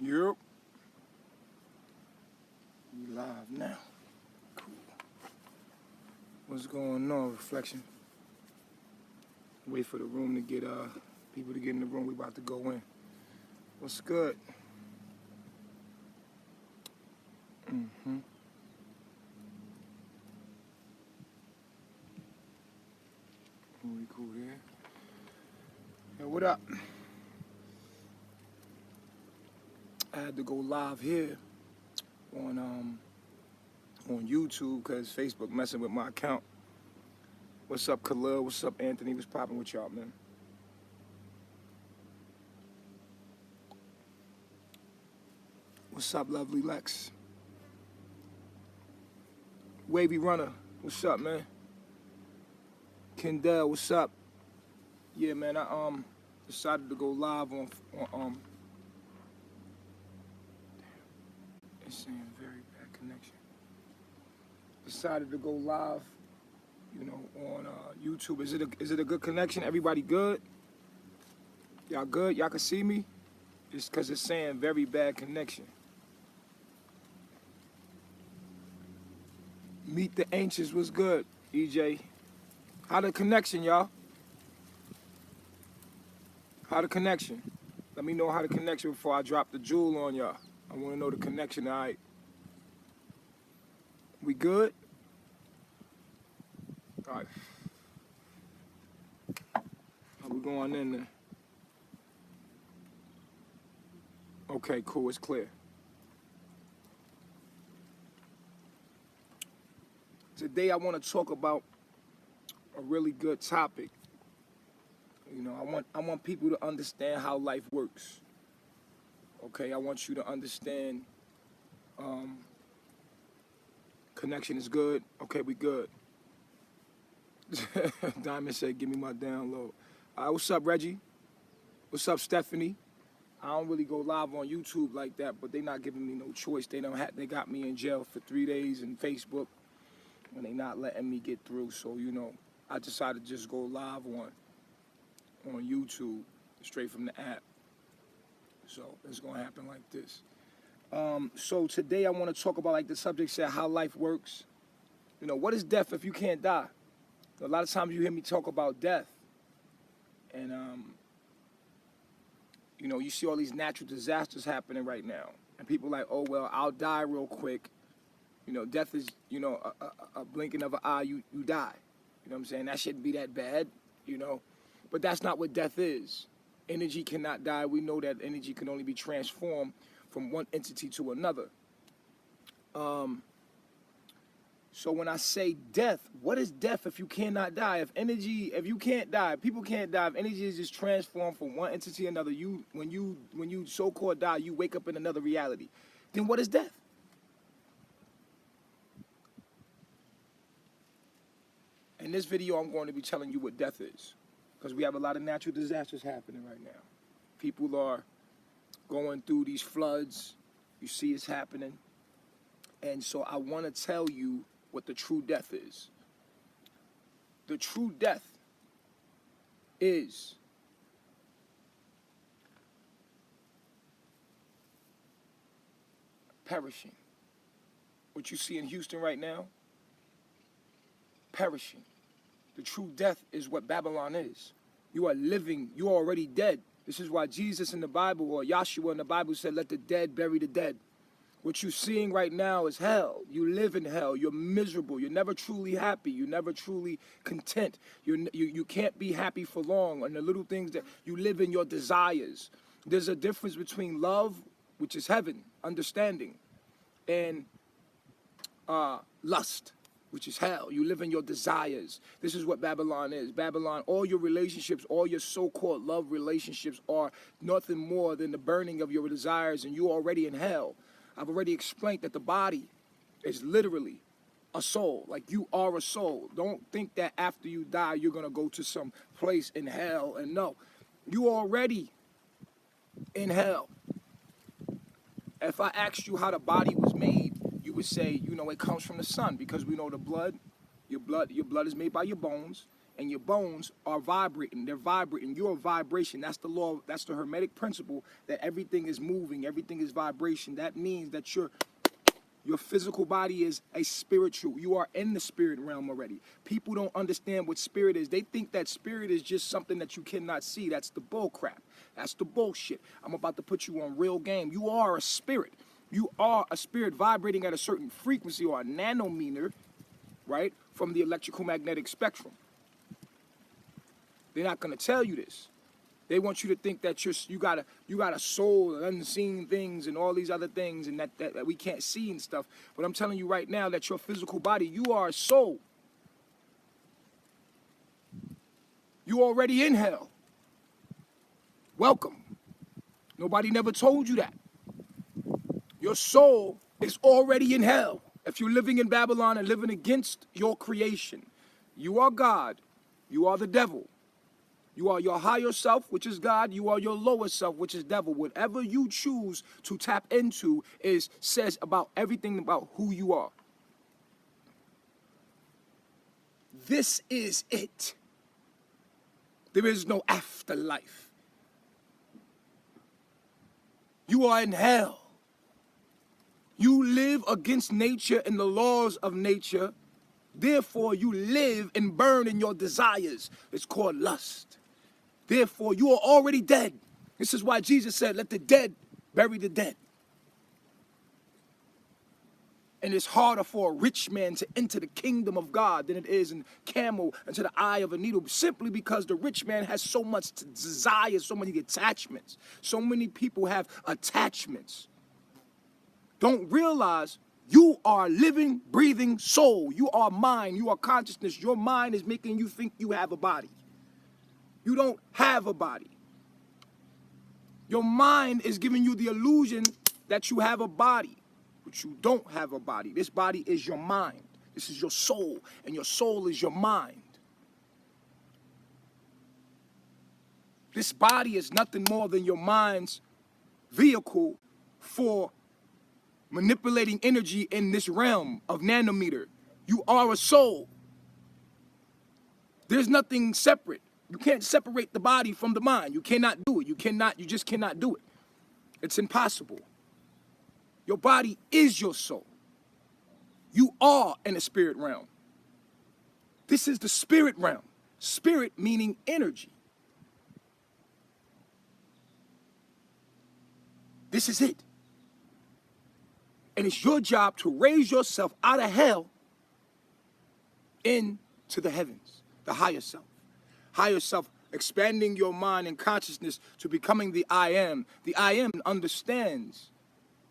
Yep. We live now. Cool. What's going on, Reflection? Wait for the room to get people to get in the room. We about to go in. What's good? We cool there. Yo, what up? I had to go live here on YouTube because Facebook messing with my account. What's up, Khalil? What's up, Anthony? What's popping with y'all, man? What's up, lovely Lex? Wavy Runner, what's up, man? Kendall, what's up? Yeah, man, I decided to go live on it's saying very bad connection. Decided to go live, you know, on YouTube. Is it a good connection? Everybody good? Y'all good? Y'all can see me? It's because it's saying very bad connection. Meet the Ancients was good, EJ. How the connection, y'all? How the connection? Let me know how the connection before I drop the jewel on y'all. I want to know the connection, all right? We good? All right. How we going in there? Okay, cool, it's clear. Today I want to talk about a really good topic. You know, I want people to understand how life works. Okay, I want you to understand connection is good. Okay, we good. Diamond said, give me my download. All right, what's up, Reggie? What's up, Stephanie? I don't really go live on YouTube like that, but they not giving me no choice. They got me in jail for 3 days in Facebook, and they not letting me get through. So, you know, I decided to just go live on YouTube, straight from the app. So it's gonna happen like this. So today I want to talk about, like the subject said, how life works. You know, what is death if you can't die? A lot of times you hear me talk about death, and you know, you see all these natural disasters happening right now, and people are like, oh well, I'll die real quick. You know, death is, you know, a blinking of an eye, you die. You know what I'm saying? That shouldn't be that bad, you know. But that's not what death is. Energy cannot die. We know that energy can only be transformed from one entity to another. So when I say death, what is death if you cannot die? If you can't die, people can't die. If energy is just transformed from one entity to another, when you so-called die, you wake up in another reality. Then what is death? In this video, I'm going to be telling you what death is, because we have a lot of natural disasters happening right now. People are going through these floods. You see it's happening. And so I want to tell you what the true death is. The true death is perishing. What you see in Houston right now, perishing. The true death is what Babylon is. You are living, you are already dead. This is why Jesus in the Bible, or Yahshua in the Bible, said, let the dead bury the dead. What you're seeing right now is hell. You live in hell. You're miserable. You're never truly happy. You're never truly content. You can't be happy for long. And the little things that you live in, your desires. There's a difference between love, which is heaven, understanding, and lust, which is hell. You live in your desires. This is what Babylon is. Babylon, all your relationships, all your so-called love relationships are nothing more than the burning of your desires, and you're already in hell. I've already explained that the body is literally a soul. Like, you are a soul. Don't think that after you die, you're going to go to some place in hell. And no, you already in hell. If I asked you how the body was made, you would say, you know, it comes from the sun, because we know the blood, your blood is made by your bones, and your bones are vibrating. They're vibrating. You're a vibration. That's the law. That's the Hermetic principle that everything is moving. Everything is vibration. That means that your physical body is a spiritual. You are in the spirit realm already. People don't understand what spirit is. They think that spirit is just something that you cannot see. That's the bull crap. That's the bullshit. I'm about to put you on real game. You are a spirit. You are a spirit vibrating at a certain frequency or a nanometer, right, from the electrical magnetic spectrum. They're not going to tell you this. They want you to think that you got a soul and unseen things and all these other things and that we can't see and stuff. But I'm telling you right now that your physical body, you are a soul. You already in hell. Welcome. Nobody never told you that. Your soul is already in hell. If you're living in Babylon and living against your creation, you are God. You are the devil. You are your higher self, which is God. You are your lower self, which is devil. Whatever you choose to tap into says about everything about who you are. This is it. There is no afterlife. You are in hell. You live against nature and the laws of nature. Therefore, you live and burn in your desires. It's called lust. Therefore, you are already dead. This is why Jesus said, let the dead bury the dead. And it's harder for a rich man to enter the kingdom of God than it is in camel into the eye of a needle, simply because the rich man has so much desire, so many attachments. So many people have attachments. Don't realize you are a living, breathing soul. You are mind. You are consciousness. Your mind is making you think you have a body. You don't have a body. Your mind is giving you the illusion that you have a body, but you don't have a body. This body is your mind. This is your soul, and your soul is your mind. This body is nothing more than your mind's vehicle for manipulating energy in this realm of nanometer. You are a soul. There's nothing separate. You can't separate the body from the mind. You cannot do it. You just cannot do it. It's impossible. Your body is your soul. You are in the spirit realm. This is the spirit realm. Spirit meaning energy. This is it. And it's your job to raise yourself out of hell into the heavens, the higher self. Higher self, expanding your mind and consciousness to becoming the I am. The I am understands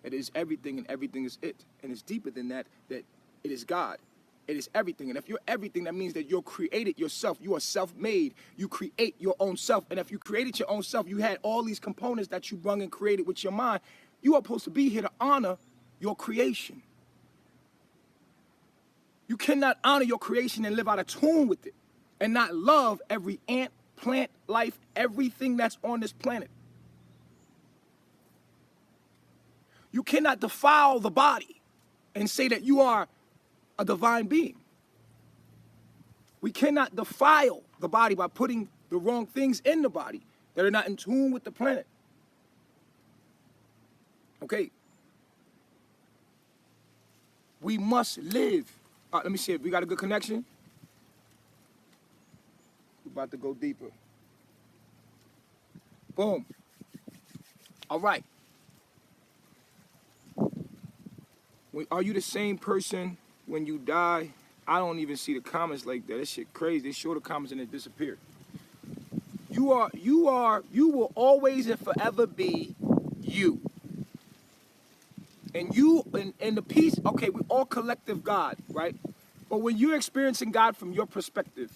that it is everything and everything is it. And it's deeper than that, that it is God. It is everything. And if you're everything, that means that you're created yourself. You are self-made. You create your own self. And if you created your own self, you had all these components that you brung and created with your mind. You are supposed to be here to honor your creation. You cannot honor your creation and live out of tune with it and not love every ant, plant, life, everything that's on this planet. You cannot defile the body and say that you are a divine being. We cannot defile the body by putting the wrong things in the body that are not in tune with the planet. Okay? We must live. Let me see if we got a good connection. We're about to go deeper. Boom. All right. Are you the same person when you die? I don't even see the comments like that. That shit crazy. They show the comments and it disappeared. You will always and forever be you. And you, and the peace, okay, we all collective God, right? But when you're experiencing God from your perspective,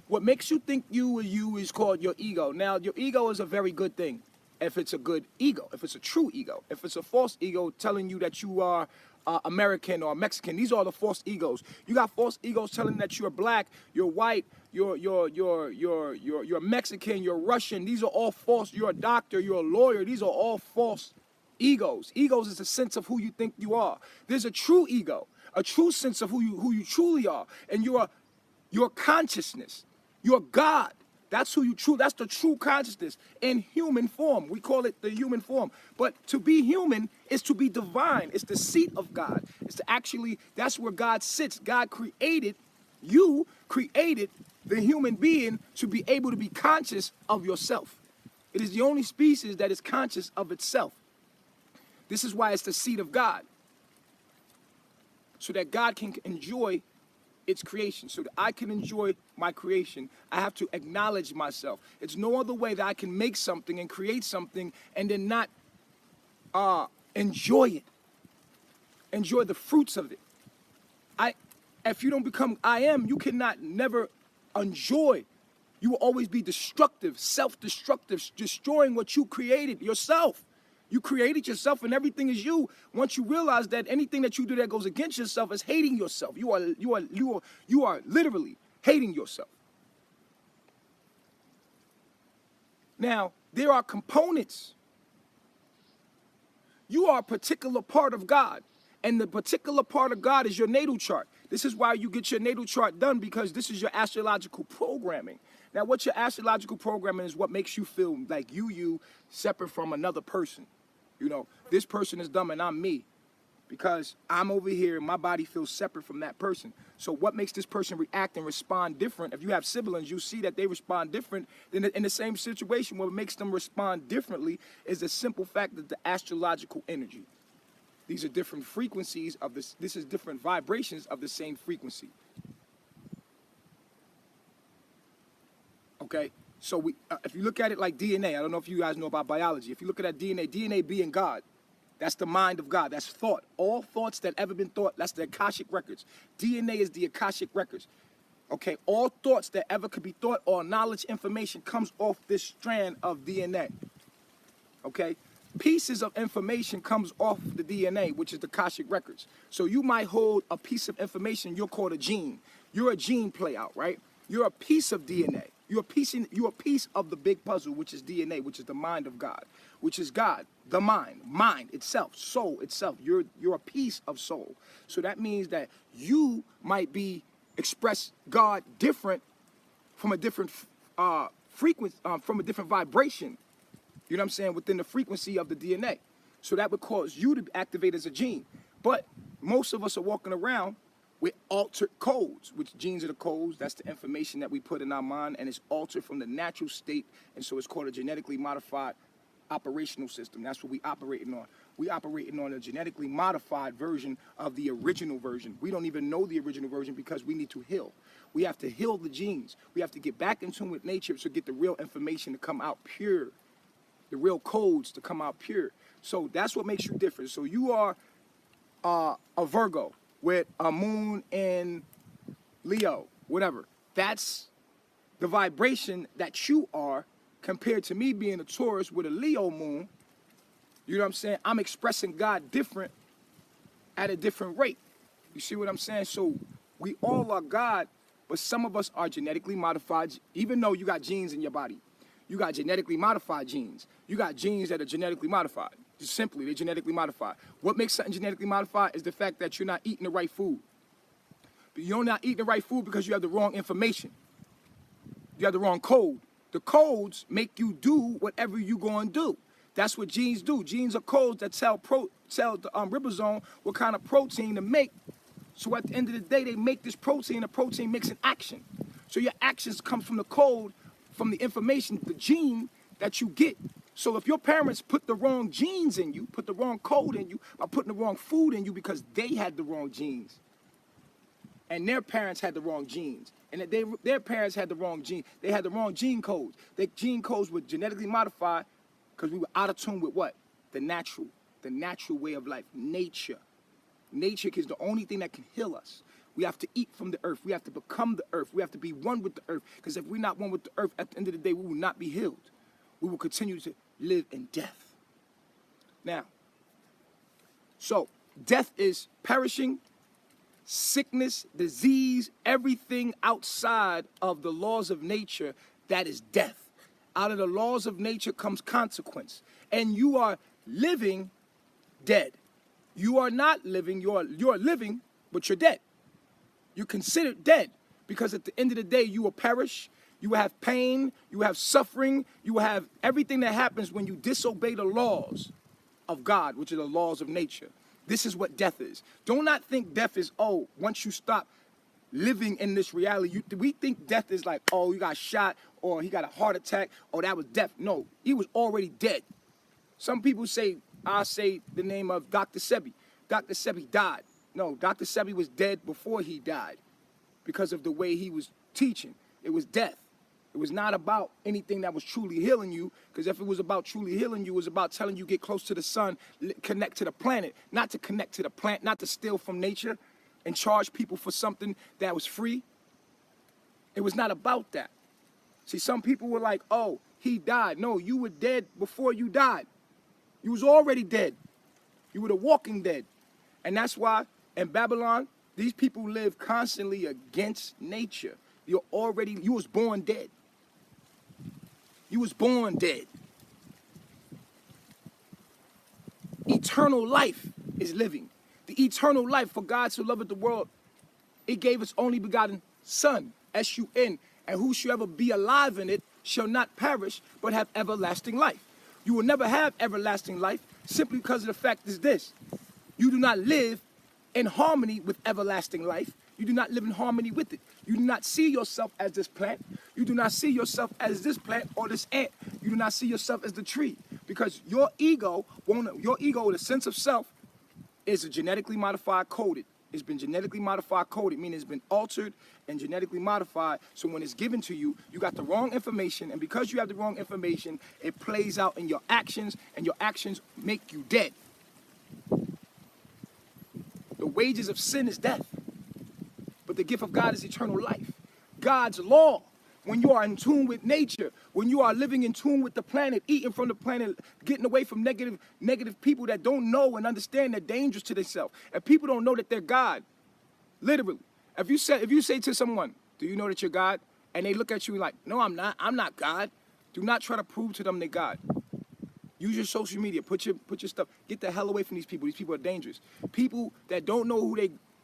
what makes you think you are you is called your ego. Now, your ego is a very good thing if it's a good ego, if it's a true ego. If it's a false ego telling you that you are American or Mexican, these are the false egos. You got false egos telling that you're black, you're white, you're Mexican, you're Russian. These are all false. You're a doctor, you're a lawyer. These are all false egos. Egos is a sense of who you think you are. There's a true ego, a true sense of who you truly are, and your consciousness. You're God. That's who you true. That's the true consciousness in human form. We call it the human form. But to be human is to be divine. It's the seat of God. It's to actually, that's where God sits. God created, you created the human being to be able to be conscious of yourself. It is the only species that is conscious of itself. This is why it's the seat of God. So that God can enjoy its creation. So that I can enjoy my creation, I have to acknowledge myself. It's no other way that I can make something and create something and then not enjoy it. Enjoy the fruits of it. If you don't become I am, you cannot never enjoy. You will always be destructive, self-destructive, destroying what you created yourself. You created yourself and everything is you. Once you realize that anything that you do that goes against yourself is hating yourself. You are literally hating yourself. Now, there are components. You are a particular part of God, and the particular part of God is your natal chart. This is why you get your natal chart done, because this is your astrological programming. Now, what your astrological programming is what makes you feel like you separate from another person. You know, this person is dumb and I'm me, because I'm over here and my body feels separate from that person. So what makes this person react and respond different? If you have siblings, you see that they respond different than in the same situation. What makes them respond differently is the simple fact that the astrological energy. These are different frequencies of this. This is different vibrations of the same frequency. Okay? So if you look at it like DNA, I don't know if you guys know about biology. If you look at that DNA being God, that's the mind of God. That's thought. All thoughts that ever been thought, that's the Akashic records. DNA is the Akashic records. Okay, all thoughts that ever could be thought or knowledge information comes off this strand of DNA. Okay? Pieces of information comes off the DNA, which is the Akashic records. So you might hold a piece of information, you're called a gene. You're a gene play out, right? You're a piece of DNA. You're a piece of the big puzzle, which is DNA, which is the mind of God, which is God, the mind itself, soul itself. You're a piece of soul. So that means that you might be express God different from a different frequency, from a different vibration. You know what I'm saying? Within the frequency of the DNA. So that would cause you to activate as a gene. But most of us are walking around with altered codes, which genes are the codes. That's the information that we put in our mind, and it's altered from the natural state. And so it's called a genetically modified operational system. That's what we operating on. We operating on a genetically modified version of the original version. We don't even know the original version because we need to heal. We have to heal the genes. We have to get back in tune with nature to get the real information to come out pure, the real codes to come out pure. So that's what makes you different. So you are a Virgo with a moon in Leo, whatever. That's the vibration that you are, compared to me being a Taurus with a Leo moon. You know what I'm saying? I'm expressing God different at a different rate. You see what I'm saying? So we all are God, but some of us are genetically modified. Even though you got genes in your body, you got genetically modified genes. You got genes that are genetically modified. Just simply, they're genetically modified. What makes something genetically modified is the fact that you're not eating the right food. But you're not eating the right food because you have the wrong information. You have the wrong code. The codes make you do whatever you're going to do. That's what genes do. Genes are codes that tell the ribosome what kind of protein to make. So at the end of the day, they make this protein. The protein makes an action. So your actions come from the code, from the information, the gene that you get. So if your parents put the wrong genes in you, put the wrong code in you, by putting the wrong food in you because they had the wrong genes, and their parents had the wrong genes, and their parents had the wrong gene, they had the wrong gene codes. Their gene codes were genetically modified because we were out of tune with what? The natural way of life, nature. Nature is the only thing that can heal us. We have to eat from the earth. We have to become the earth. We have to be one with the earth. Because if we're not one with the earth, at the end of the day, we will not be healed. We will continue to live in death. Now, so death is perishing, sickness, disease, everything outside of the laws of nature, that is death. Out of the laws of nature comes consequence. And you are living dead. You are not living, you are living, but you're dead. You're considered dead because at the end of the day, you will perish. You will have pain, you will have suffering, you will have everything that happens when you disobey the laws of God, which are the laws of nature. This is what death is. Do not think death is, oh, once you stop living in this reality. We think death is like, oh, you got shot, or he got a heart attack, or that was death. No, he was already dead. Some people say, I say the name of Dr. Sebi. Dr. Sebi died. No, Dr. Sebi was dead before he died because of the way he was teaching. It was death. It was not about anything that was truly healing you, because if it was about truly healing you, it was about telling you get close to the sun, connect to the planet, not to connect to the plant, not to steal from nature and charge people for something that was free. It was not about that. See, some people were like, oh, he died. No, you were dead before you died. You was already dead. You were the walking dead. And that's why in Babylon, these people live constantly against nature. You was born dead. You was born dead. Eternal life is living. The eternal life, for God so loveth the world, it gave its only begotten Son, S-U-N, and whosoever be alive in it shall not perish, but have everlasting life. You will never have everlasting life simply because of the fact is this. You do not live in harmony with everlasting life. You do not live in harmony with it. You do not see yourself as this plant. You do not see yourself as this plant or this ant. You do not see yourself as the tree, because your ego, the sense of self, is a genetically modified coded. It's been genetically modified coded, meaning it's been altered and genetically modified. So when it's given to you, you got the wrong information, and because you have the wrong information, it plays out in your actions, and your actions make you dead. The wages of sin is death, but the gift of God is eternal life. God's law, when you are in tune with nature, when you are living in tune with the planet, eating from the planet, getting away from negative people that don't know and understand they're dangerous to themselves, and people don't know that they're God, literally. If you say to someone, do you know that you're God? And they look at you like, no, I'm not God. Do not try to prove to them they're God. Use your social media, put your stuff, get the hell away from these people. These people are dangerous. People that don't know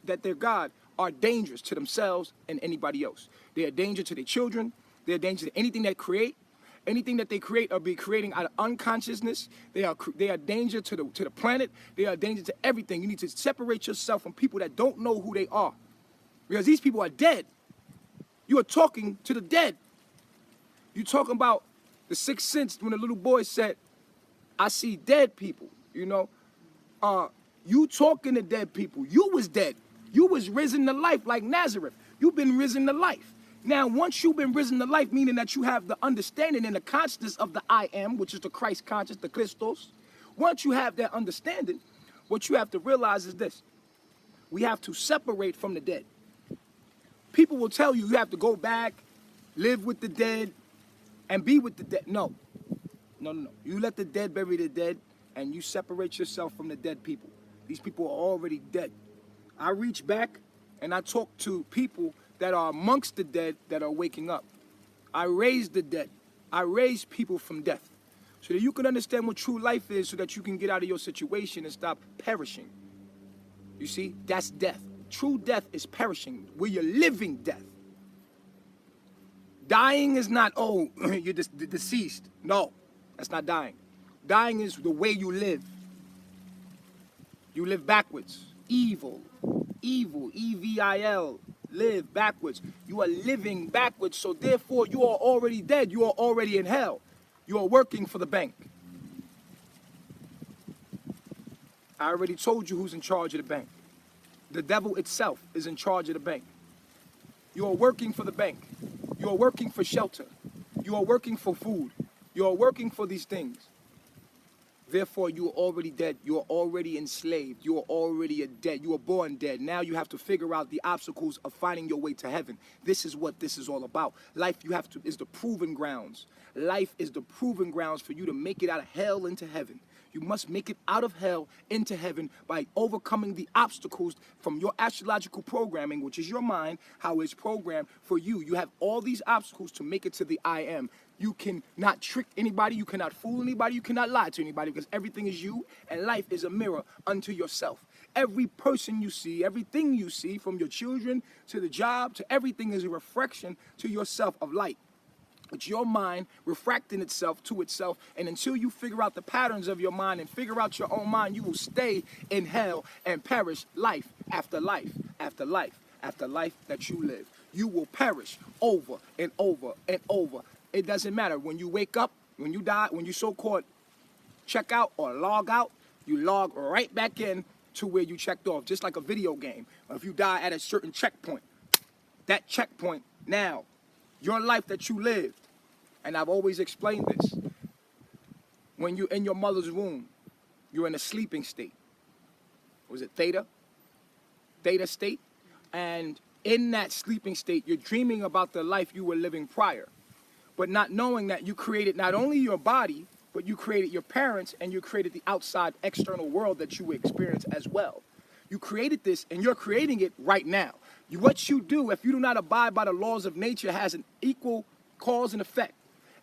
that they're God are dangerous to themselves and anybody else. They are danger to their children. They're danger to anything that create. Anything that they create or be creating out of unconsciousness. They are danger to the planet. They are danger to everything. You need to separate yourself from people that don't know who they are, because these people are dead. You are talking to the dead. You talking about the sixth sense when the little boy said, I see dead people, you know. You talking to dead people. You was dead. You was risen to life like Nazareth. You've been risen to life. Now, once you've been risen to life, meaning that you have the understanding and the consciousness of the I am, which is the Christ conscious, the Christos. Once you have that understanding, what you have to realize is this. We have to separate from the dead. People will tell you have to go back, live with the dead, and be with the dead. No. No. You let the dead bury the dead, and you separate yourself from the dead people. These people are already dead. I reach back, and I talk to people that are amongst the dead that are waking up. I raise the dead. I raise people from death, so that you can understand what true life is, so that you can get out of your situation and stop perishing. You see, that's death. True death is perishing, where you're living death. Dying is not, oh, you're deceased. No. That's not dying. Dying is the way you live. You live backwards. Evil, E-V-I-L, live backwards. You are living backwards, so therefore you are already dead. You are already in hell. You are working for the bank. I already told you who's in charge of the bank. The devil itself is in charge of the bank. You are working for the bank. You are working for shelter. You are working for food. You are working for these things. Therefore, you are already dead. You are already enslaved. You are already dead. You are born dead. Now you have to figure out the obstacles of finding your way to heaven. This is what this is all about. Life is the proving grounds. Life is the proving grounds for you to make it out of hell into heaven. You must make it out of hell into heaven by overcoming the obstacles from your astrological programming, which is your mind, how it's programmed for you. You have all these obstacles to make it to the I am. You cannot trick anybody. You cannot fool anybody. You cannot lie to anybody, because everything is you, and life is a mirror unto yourself. Every person you see, everything you see, from your children to the job to everything, is a reflection to yourself of light. It's your mind refracting itself to itself, and until you figure out the patterns of your mind and figure out your own mind, you will stay in hell and perish life after life after life after life that you live. You will perish over and over and over. It doesn't matter. When you wake up, when you die, when you so-called check out or log out, you log right back in to where you checked off, just like a video game. If you die at a certain checkpoint, that checkpoint now, your life that you lived, and I've always explained this, when you're in your mother's womb, you're in a sleeping state. Was it theta? Theta state? And in that sleeping state, you're dreaming about the life you were living prior, but not knowing that you created not only your body, but you created your parents and you created the outside external world that you experience as well. You created this and you're creating it right now. What you do, if you do not abide by the laws of nature, has an equal cause and effect.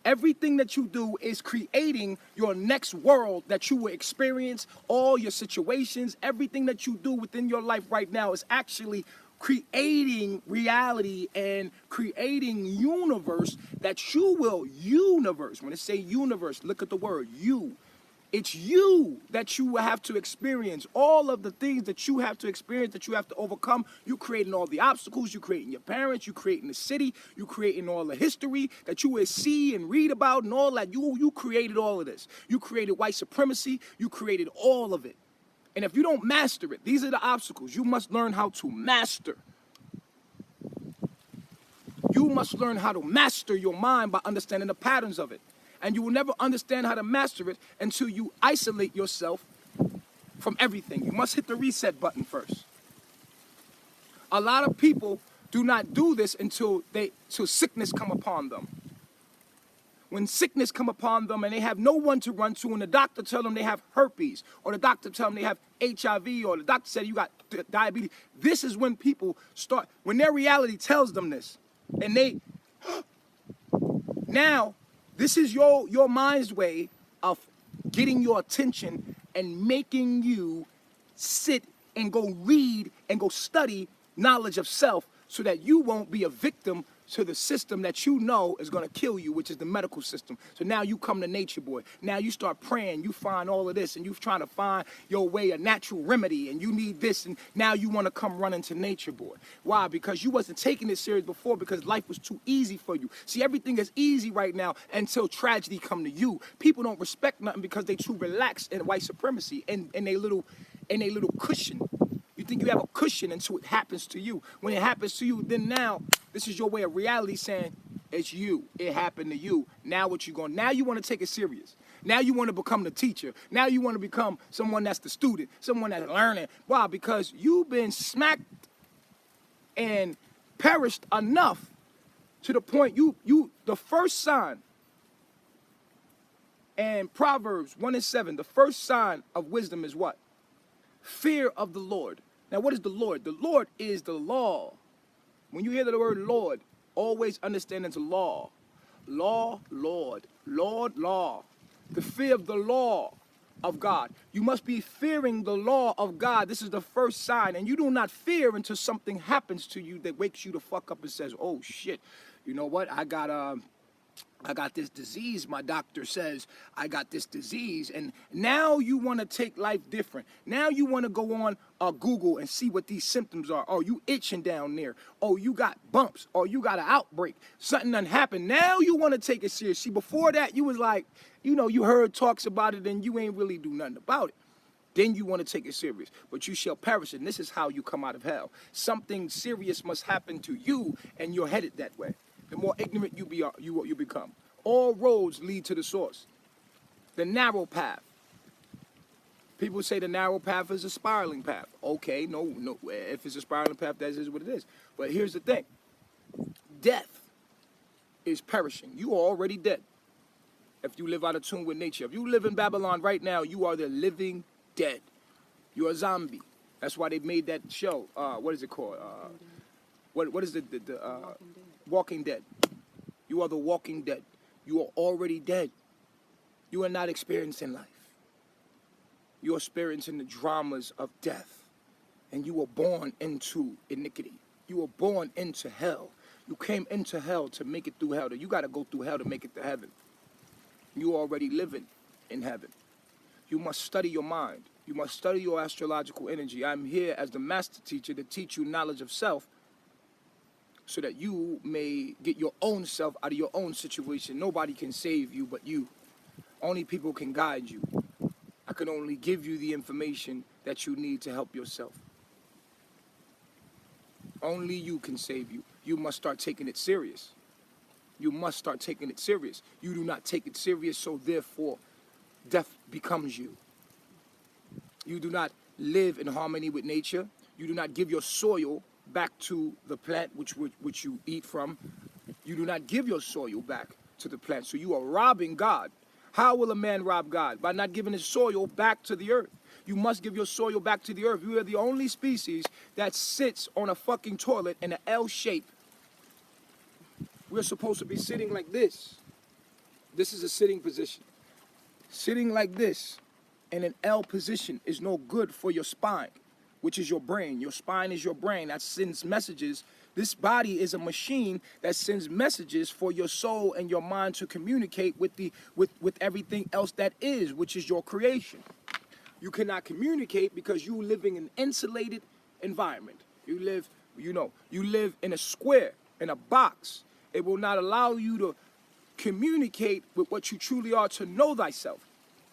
Everything that you do is creating your next world that you will experience, all your situations, everything that you do within your life right now is actually creating reality and creating universe that you will universe. When I say universe, look at the word you. It's you that you will have to experience all of the things that you have to experience, that you have to overcome. You creating all the obstacles, you creating your parents, you creating the city, you creating all the history that you will see and read about and all that. You created all of this. You created white supremacy, you created all of it. And if you don't master it, these are the obstacles. You must learn how to master. You must learn how to master your mind by understanding the patterns of it. And you will never understand how to master it until you isolate yourself from everything. You must hit the reset button first. A lot of people do not do this until sickness come upon them. When sickness come upon them and they have no one to run to, and the doctor tell them they have herpes, or the doctor tell them they have HIV, or the doctor said you got diabetes, this is when people start, when their reality tells them this, and they, now, this is your mind's way of getting your attention and making you sit and go read and go study knowledge of self so that you won't be a victim to the system that you know is going to kill you, which is the medical system. So now you come to Nature Boy. Now you start praying, you find all of this, and you're trying to find your way, a natural remedy, and you need this, and now you want to come running to Nature Boy. Why? Because you wasn't taking it serious before, because life was too easy for you. See, everything is easy right now until tragedy come to you. People don't respect nothing because they too relaxed in white supremacy and they little cushion. You think you have a cushion until it happens to you. When it happens to you, then now, this is your way of reality saying, it's you. It happened to you. Now what you going? Now you want to take it serious. Now you want to become the teacher. Now you want to become someone that's the student, someone that's learning. Why? Because you've been smacked and perished enough to the point the first sign, and Proverbs 1:7, the first sign of wisdom is what? Fear of the Lord. Now, what is the Lord? The Lord is the law. When you hear the word Lord, always understand it's law. Law, Lord. Lord, law. The fear of the law of God. You must be fearing the law of God. This is the first sign. And you do not fear until something happens to you that wakes you the fuck up and says, oh, shit, you know what? I got this disease. My doctor says I got this disease. And now you want to take life different. Now you want to go on Google and see what these symptoms are. Oh, you itching down there. Oh, you got bumps. Oh, you got an outbreak. Something done happened. Now you want to take it serious. See, before that, you was like, you know, you heard talks about it and you ain't really do nothing about it. Then you want to take it serious. But you shall perish, and this is how you come out of hell. Something serious must happen to you, and you're headed that way. The more ignorant you become. All roads lead to the source. The narrow path. People say the narrow path is a spiraling path. Okay, no. If it's a spiraling path, that is what it is. But here's the thing. Death is perishing. You are already dead. If you live out of tune with nature. If you live in Babylon right now, you are the living dead. You're a zombie. That's why they made that show. What is it called? What is the Walking Dead. You are the walking dead. You are already dead. You are not experiencing life. You are experiencing the dramas of death. And you were born into iniquity. You were born into hell. You came into hell to make it through hell. You got to go through hell to make it to heaven. You already living in heaven. You must study your mind. You must study your astrological energy. I'm here as the master teacher to teach you knowledge of self so that you may get your own self out of your own situation. Nobody can save you but you. Only people can guide you. I can only give you the information that you need to help yourself. Only you can save you. You must start taking it serious. You must start taking it serious. You do not take it serious, so therefore, death becomes you. You do not live in harmony with nature. You do not give your soil back to the plant which you eat from. You do not give your soil back to the plant. So you are robbing God. How will a man rob God? By not giving his soil back to the earth. You must give your soil back to the earth. You are the only species that sits on a fucking toilet in an L shape. We're supposed to be sitting like this. This is a sitting position. Sitting like this in an L position is no good for your spine, which is your brain. Your spine is your brain that sends messages. This body is a machine that sends messages for your soul and your mind to communicate with everything else that is, which is your creation. You cannot communicate because you living in an insulated environment. You live in a square, in a box. It will not allow you to communicate with what you truly are, to know thyself.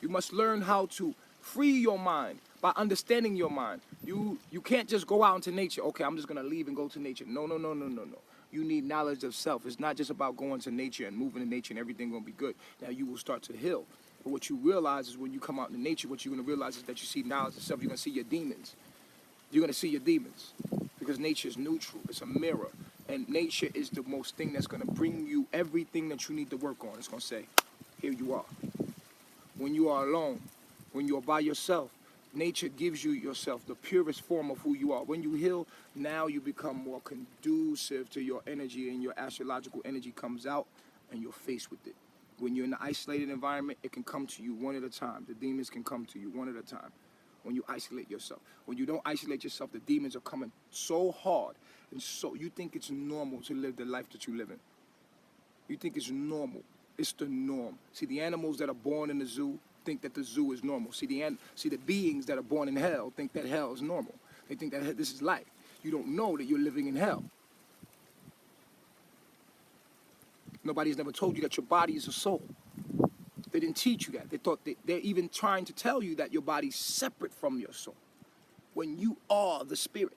You must learn how to free your mind by understanding your mind. You can't just go out into nature. Okay, I'm just going to leave and go to nature. No. You need knowledge of self. It's not just about going to nature and moving in nature and everything going to be good. Now you will start to heal. But what you realize is when you come out in nature, what you're going to realize is that you see knowledge of self. You're going to see your demons. You're going to see your demons because nature is neutral. It's a mirror. And nature is the most thing that's going to bring you everything that you need to work on. It's going to say, here you are. When you are alone, when you are by yourself, nature gives you yourself, the purest form of who you are. When you heal, now you become more conducive to your energy, and your astrological energy comes out and you're faced with it. When you're in an isolated environment, it can come to you one at a time. The demons can come to you one at a time when you isolate yourself. When you don't isolate yourself, the demons are coming so hard. And so you think it's normal to live the life that you live in. You think it's normal. It's the norm. See, the animals that are born in the zoo think that the zoo is normal. See, the beings that are born in hell think that hell is normal. They think that this is life. You don't know that you're living in hell. Nobody's never told you that your body is a soul. They didn't teach you that. They thought they're even trying to tell you that your body's separate from your soul. When you are the spirit.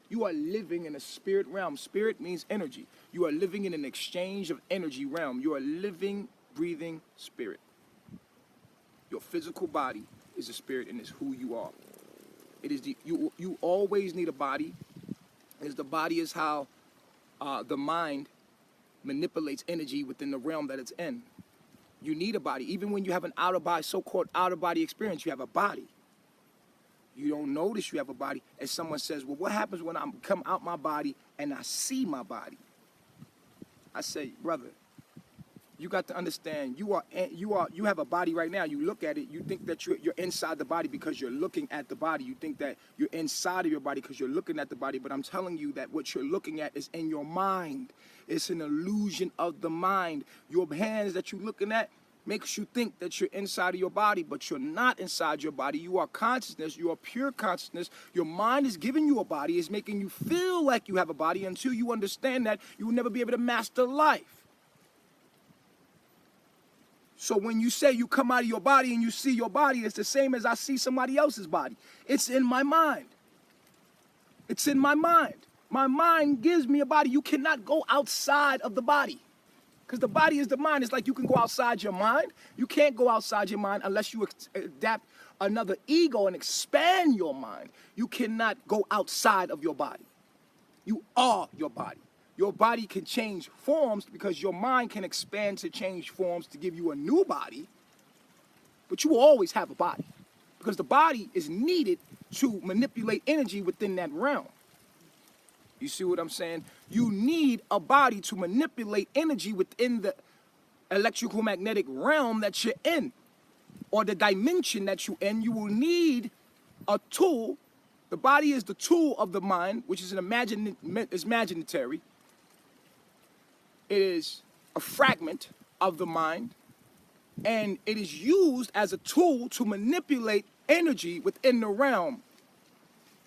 You are living in a spirit realm. Spirit means energy. You are living in an exchange of energy realm. You are living, breathing spirit. Your physical body is a spirit and is who you are. It is you always need a body. As the body is how the mind manipulates energy within the realm that it's in. You need a body. Even when you have an outer body, so-called outer body experience, you have a body. You don't notice you have a body. And someone says, well, what happens when I come out my body and I see my body? I say, brother, you got to understand, you have a body right now. You look at it, you think that you're inside the body because you're looking at the body. You think that you're inside of your body because you're looking at the body. But I'm telling you that what you're looking at is in your mind. It's an illusion of the mind. Your hands that you're looking at makes you think that you're inside of your body, but you're not inside your body. You are consciousness. You are pure consciousness. Your mind is giving you a body. It's making you feel like you have a body. Until you understand that, you will never be able to master life. So when you say you come out of your body and you see your body, it's the same as I see somebody else's body. It's in my mind. It's in my mind. My mind gives me a body. You cannot go outside of the body. Because the body is the mind. It's like you can go outside your mind. You can't go outside your mind unless you adapt another ego and expand your mind. You cannot go outside of your body. You are your body. Your body can change forms because your mind can expand to change forms to give you a new body. But you will always have a body. Because the body is needed to manipulate energy within that realm. You see what I'm saying? You need a body to manipulate energy within the electrical magnetic realm that you're in, or the dimension that you're in. You will need a tool. The body is the tool of the mind, which is imaginatory. It is a fragment of the mind, and it is used as a tool to manipulate energy within the realm.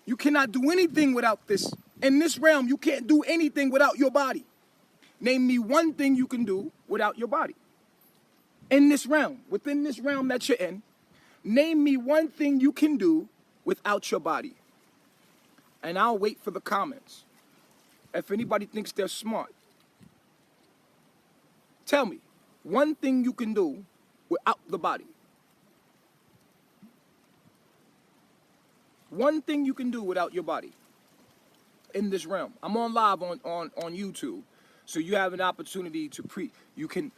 You cannot do anything without this. In this realm, you can't do anything without your body. Name me one thing you can do without your body. In this realm, within this realm that you're in, name me one thing you can do without your body. And I'll wait for the comments. If anybody thinks they're smart, tell me one thing you can do without the body. One thing you can do without your body in this realm. I'm on live on YouTube, so you have an opportunity to you can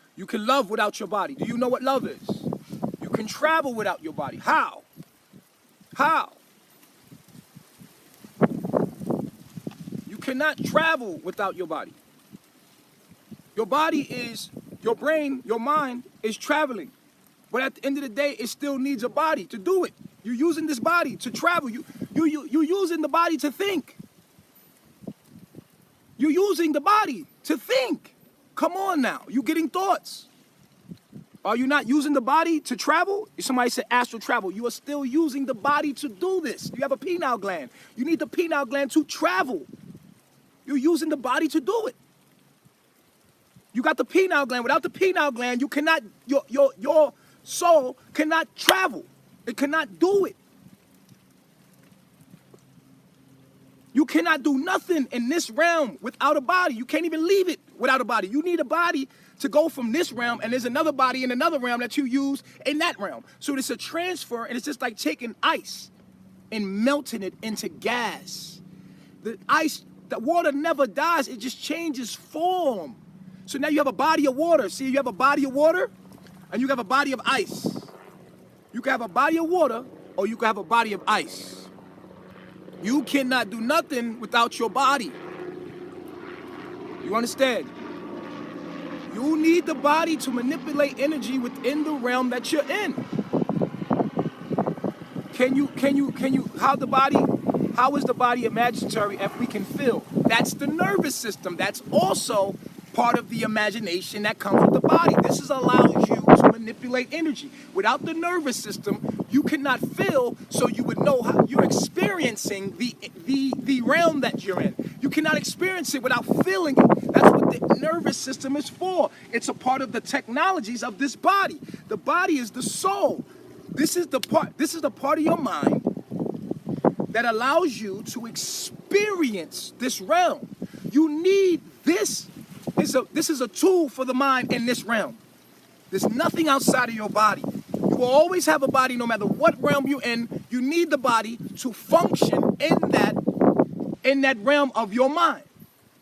love without your body. Do you know what love is? You can travel without your body. How? How? You cannot travel without your body. Your body is, your brain, your mind is traveling. But at the end of the day, it still needs a body to do it. You're using this body to travel. You're using the body to think. You're using the body to think. Come on now. You're getting thoughts. Are you not using the body to travel? Somebody said astral travel. You are still using the body to do this. You have a pineal gland. You need the pineal gland to travel. You're using the body to do it. You got the pineal gland. Without the pineal gland, you cannot, your soul cannot travel. It cannot do it. You cannot do nothing in this realm without a body. You can't even leave it without a body. You need a body to go from this realm, and there's another body in another realm that you use in that realm. So it's a transfer, and it's just like taking ice and melting it into gas. The ice, the water never dies. It just changes form. So now you have a body of water. See, you have a body of water, and you have a body of ice. You can have a body of water, or you can have a body of ice. You cannot do nothing without your body. You understand? You need the body to manipulate energy within the realm that you're in. How is the body imaginary if we can feel? That's the nervous system. That's also part of the imagination that comes with the body. This allows you to manipulate energy. Without the nervous system, you cannot feel, so you would know how you're experiencing the realm that you're in. You cannot experience it without feeling it. That's what the nervous system is for. It's a part of the technologies of this body. The body is the soul. This is the part of your mind that allows you to experience this realm. You need this. This is a tool for the mind in this realm. There's nothing outside of your body. You will always have a body no matter what realm you're in. You need the body to function in that realm of your mind.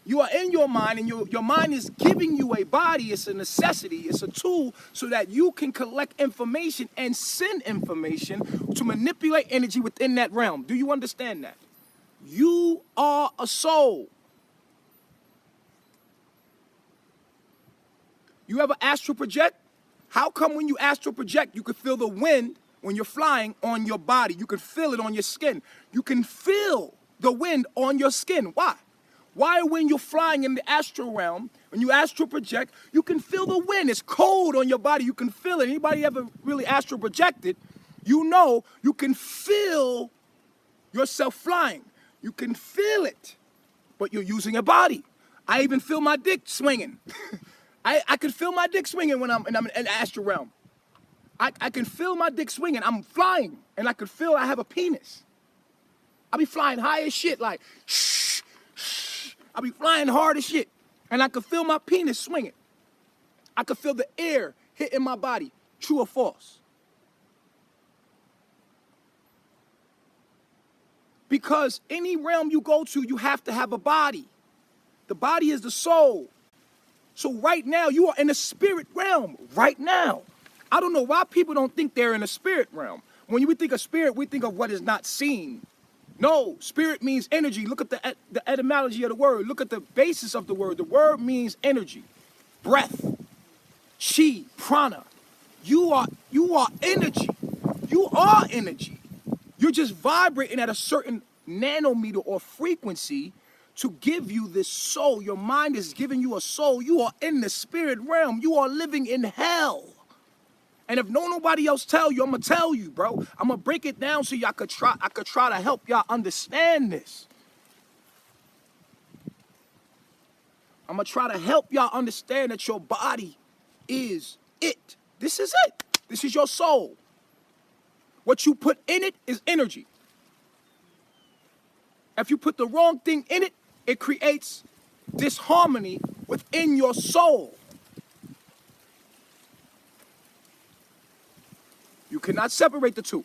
You are in your mind, and your mind is giving you a body. It's a necessity. It's a tool so that you can collect information and send information to manipulate energy within that realm. Do you understand that? You are a soul. You ever astral project? How come when you astral project, you can feel the wind when you're flying on your body? You can feel it on your skin. You can feel the wind on your skin. Why? Why when you're flying in the astral realm, when you astral project, you can feel the wind. It's cold on your body. You can feel it. Anybody ever really astral projected, you know you can feel yourself flying. You can feel it, but you're using a body. I even feel my dick swinging. I can feel my dick swinging when I'm in the astral realm. I can feel my dick swinging. I'm flying, and I can feel I have a penis. I be flying high as shit, like, shh, shh. I be flying hard as shit, and I can feel my penis swinging. I can feel the air hitting my body. True or false? Because any realm you go to, you have to have a body. The body is the soul. So right now, you are in the spirit realm. Right now. I don't know why people don't think they're in the spirit realm. When we think of spirit, we think of what is not seen. No, spirit means energy. Look at the etymology of the word. Look at the basis of the word. The word means energy, breath, chi, prana. You are energy. You are energy. You're just vibrating at a certain nanometer or frequency to give you this soul. Your mind is giving you a soul. You are in the spirit realm. You are living in hell. And if nobody else tell you, I'm gonna tell you, bro. I'm gonna break it down so I could try to help y'all understand this. I'm gonna try to help y'all understand that your body is it. This is it. This is your soul. What you put in it is energy. If you put the wrong thing in it, it creates disharmony within your soul. You cannot separate the two.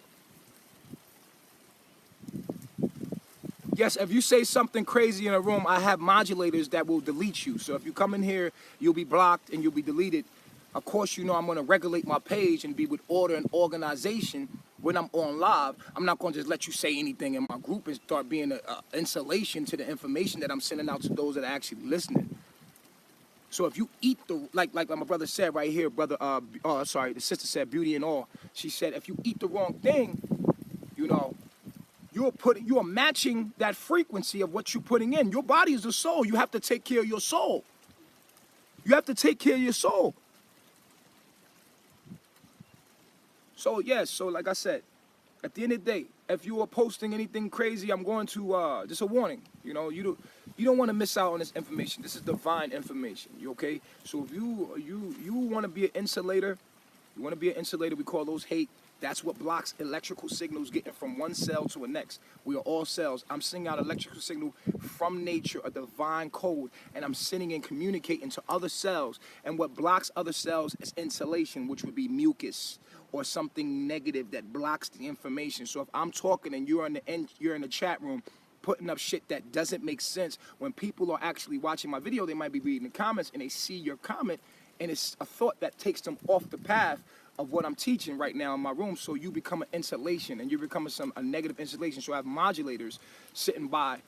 Yes, if you say something crazy in a room, I have modulators that will delete you. So if you come in here, you'll be blocked and you'll be deleted. Of course, you know I'm going to regulate my page and be with order and organization when I'm on live. I'm not going to just let you say anything in my group and start being an insulation to the information that I'm sending out to those that are actually listening. So if you eat like my brother said right here, the sister said beauty and all. She said, if you eat the wrong thing, you know, you are matching that frequency of what you're putting in. Your body is the soul. You have to take care of your soul. You have to take care of your soul. So yes, so like I said, at the end of the day, if you are posting anything crazy, I'm going to just a warning. You know, you don't want to miss out on this information. This is divine information. You okay? So if you want to be an insulator, we call those hate. That's what blocks electrical signals getting from one cell to the next. We are all cells. I'm sending out electrical signal from nature, a divine code, and I'm sending and communicating to other cells. And what blocks other cells is insulation, which would be mucus or something negative that blocks the information. So if I'm talking and you're in the chat room putting up shit that doesn't make sense, when people are actually watching my video, they might be reading the comments and they see your comment, and it's a thought that takes them off the path of what I'm teaching right now in my room. So you become an insulation, and you become a negative insulation. So I have modulators standing by,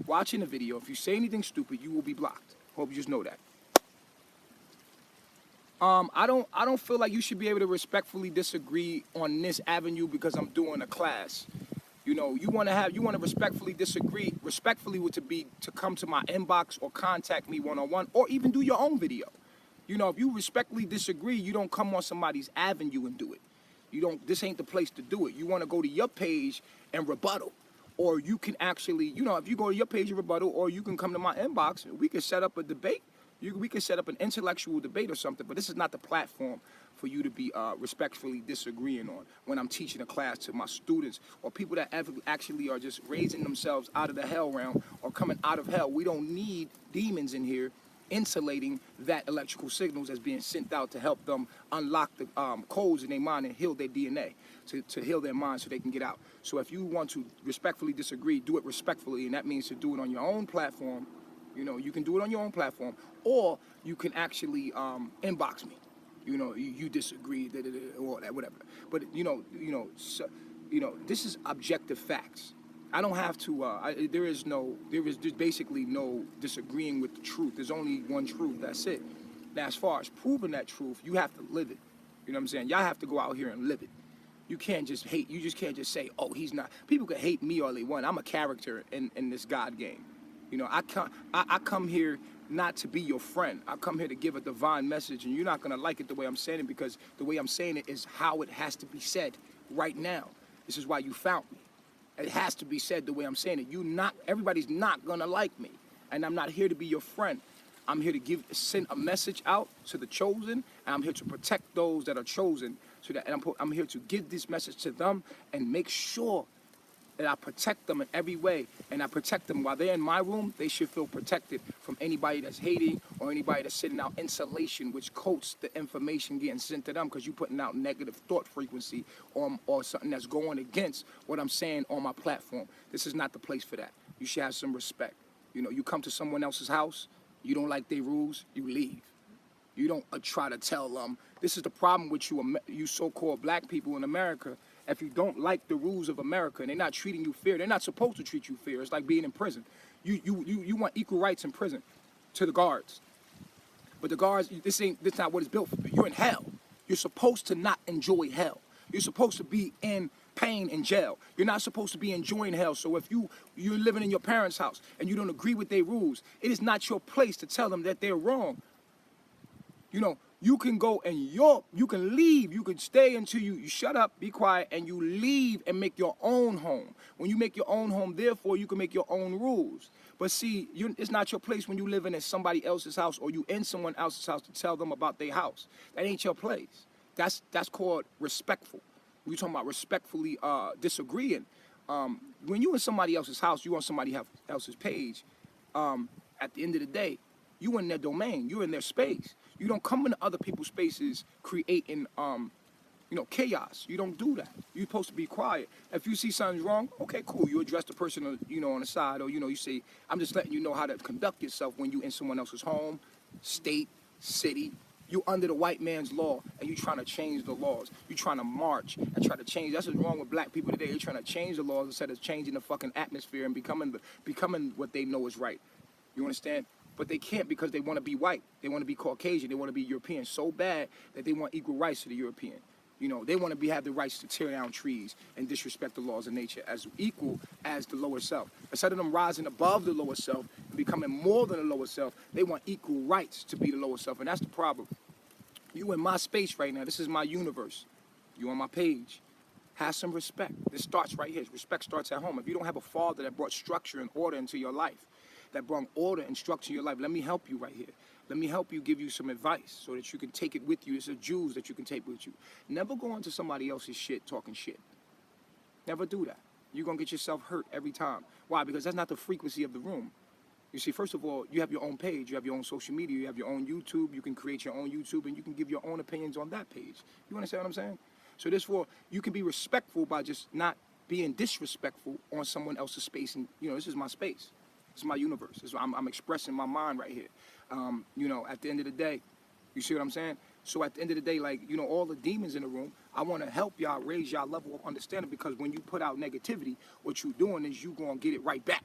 watching the video. If you say anything stupid, you will be blocked. Hope you just know that. I don't feel like you should be able to respectfully disagree on this avenue because I'm doing a class. You know, you want to respectfully disagree. Respectfully would be to come to my inbox or contact me one-on-one, or even do your own video. You know, if you respectfully disagree, you don't come on somebody's avenue and do it. This ain't the place to do it. You want to go to your page and rebuttal. Or you can actually, you know, if you go to your page and rebuttal, or you can come to my inbox, we can set up a debate. We can set up an intellectual debate or something, but this is not the platform for you to be respectfully disagreeing on when I'm teaching a class to my students or people that actually are just raising themselves out of the hell realm or coming out of hell. We don't need demons in here insulating that electrical signals that's being sent out to help them unlock the codes in their mind and heal their DNA, to heal their mind so they can get out. So if you want to respectfully disagree, do it respectfully, and that means to do it on your own platform. You know, you can do it on your own platform, or you can actually inbox me. You know, you disagree, or that, whatever. But this is objective facts. I don't have to. There is just basically no disagreeing with the truth. There's only one truth. That's it. Now, as far as proving that truth, you have to live it. You know what I'm saying? Y'all have to go out here and live it. You can't just hate. You just can't just say, "Oh, he's not." People can hate me all they want. I'm a character in this God game. You know, I come here not to be your friend. I come here to give a divine message, and you're not gonna like it the way I'm saying it, because the way I'm saying it is how it has to be said right now. This is why you found me. It has to be said the way I'm saying it. Everybody's not gonna like me, and I'm not here to be your friend. I'm here to send a message out to the chosen, and I'm here to protect those that are chosen. I'm here to give this message to them and make sure that I protect them in every way, and I protect them while they're in my room. They should feel protected from anybody that's hating or anybody that's sending out insulation, which coats the information getting sent to them, because you're putting out negative thought frequency or something that's going against what I'm saying on my platform. This is not the place for that. You should have some respect. You know, you come to someone else's house, you don't like their rules, you leave. You don't try to tell them. This is the problem with you so-called black people in America. If you don't like the rules of America and they're not treating you fair, they're not supposed to treat you fair. It's like being in prison. You want equal rights in prison to the guards. But the guards, this not what it's built for. You're in hell. You're supposed to not enjoy hell. You're supposed to be in pain in jail. You're not supposed to be enjoying hell. So if you're living in your parents' house and you don't agree with their rules, it is not your place to tell them that they're wrong. You know, you can go and you can leave. You can stay until you shut up, be quiet, and you leave and make your own home. When you make your own home, therefore, you can make your own rules. But see, it's not your place when you living in somebody else's house or you in someone else's house to tell them about their house. That ain't your place. That's called respectful. We're talking about respectfully disagreeing. When you in somebody else's house, you on somebody else's page, at the end of the day, you in their domain, you're in their space. You don't come into other people's spaces creating, chaos. You don't do that. You're supposed to be quiet. If you see something's wrong, okay, cool. You address the person, on the side, or, you say, I'm just letting you know how to conduct yourself when you in someone else's home, state, city. You under the white man's law, and you trying to change the laws. You trying to march and try to change. That's what's wrong with black people today. They're trying to change the laws instead of changing the fucking atmosphere and becoming what they know is right. You understand? But they can't because they want to be white. They want to be Caucasian. They want to be European so bad that they want equal rights to the European. They want to have the rights to tear down trees and disrespect the laws of nature as equal as the lower self. Instead of them rising above the lower self and becoming more than the lower self, they want equal rights to be the lower self. And that's the problem. You in my space right now. This is my universe. You on my page. Have some respect. This starts right here. Respect starts at home. If you don't have a father that brought structure and order into your life, that brought order and structure in your life, let me help you right here. Let me help you, give you some advice so that you can take it with you. It's a jewels that you can take with you. Never go into somebody else's shit talking shit. Never do that. You're going to get yourself hurt every time. Why? Because that's not the frequency of the room. You see, first of all, you have your own page. You have your own social media. You have your own YouTube. You can create your own YouTube, and you can give your own opinions on that page. You understand what I'm saying? So therefore, you can be respectful by just not being disrespectful on someone else's space. And, this is my space. This is my universe. I'm expressing my mind right here. At the end of the day, you see what I'm saying? So at the end of the day, all the demons in the room, I want to help y'all raise y'all level of understanding, because when you put out negativity, what you're doing is you're going to get it right back.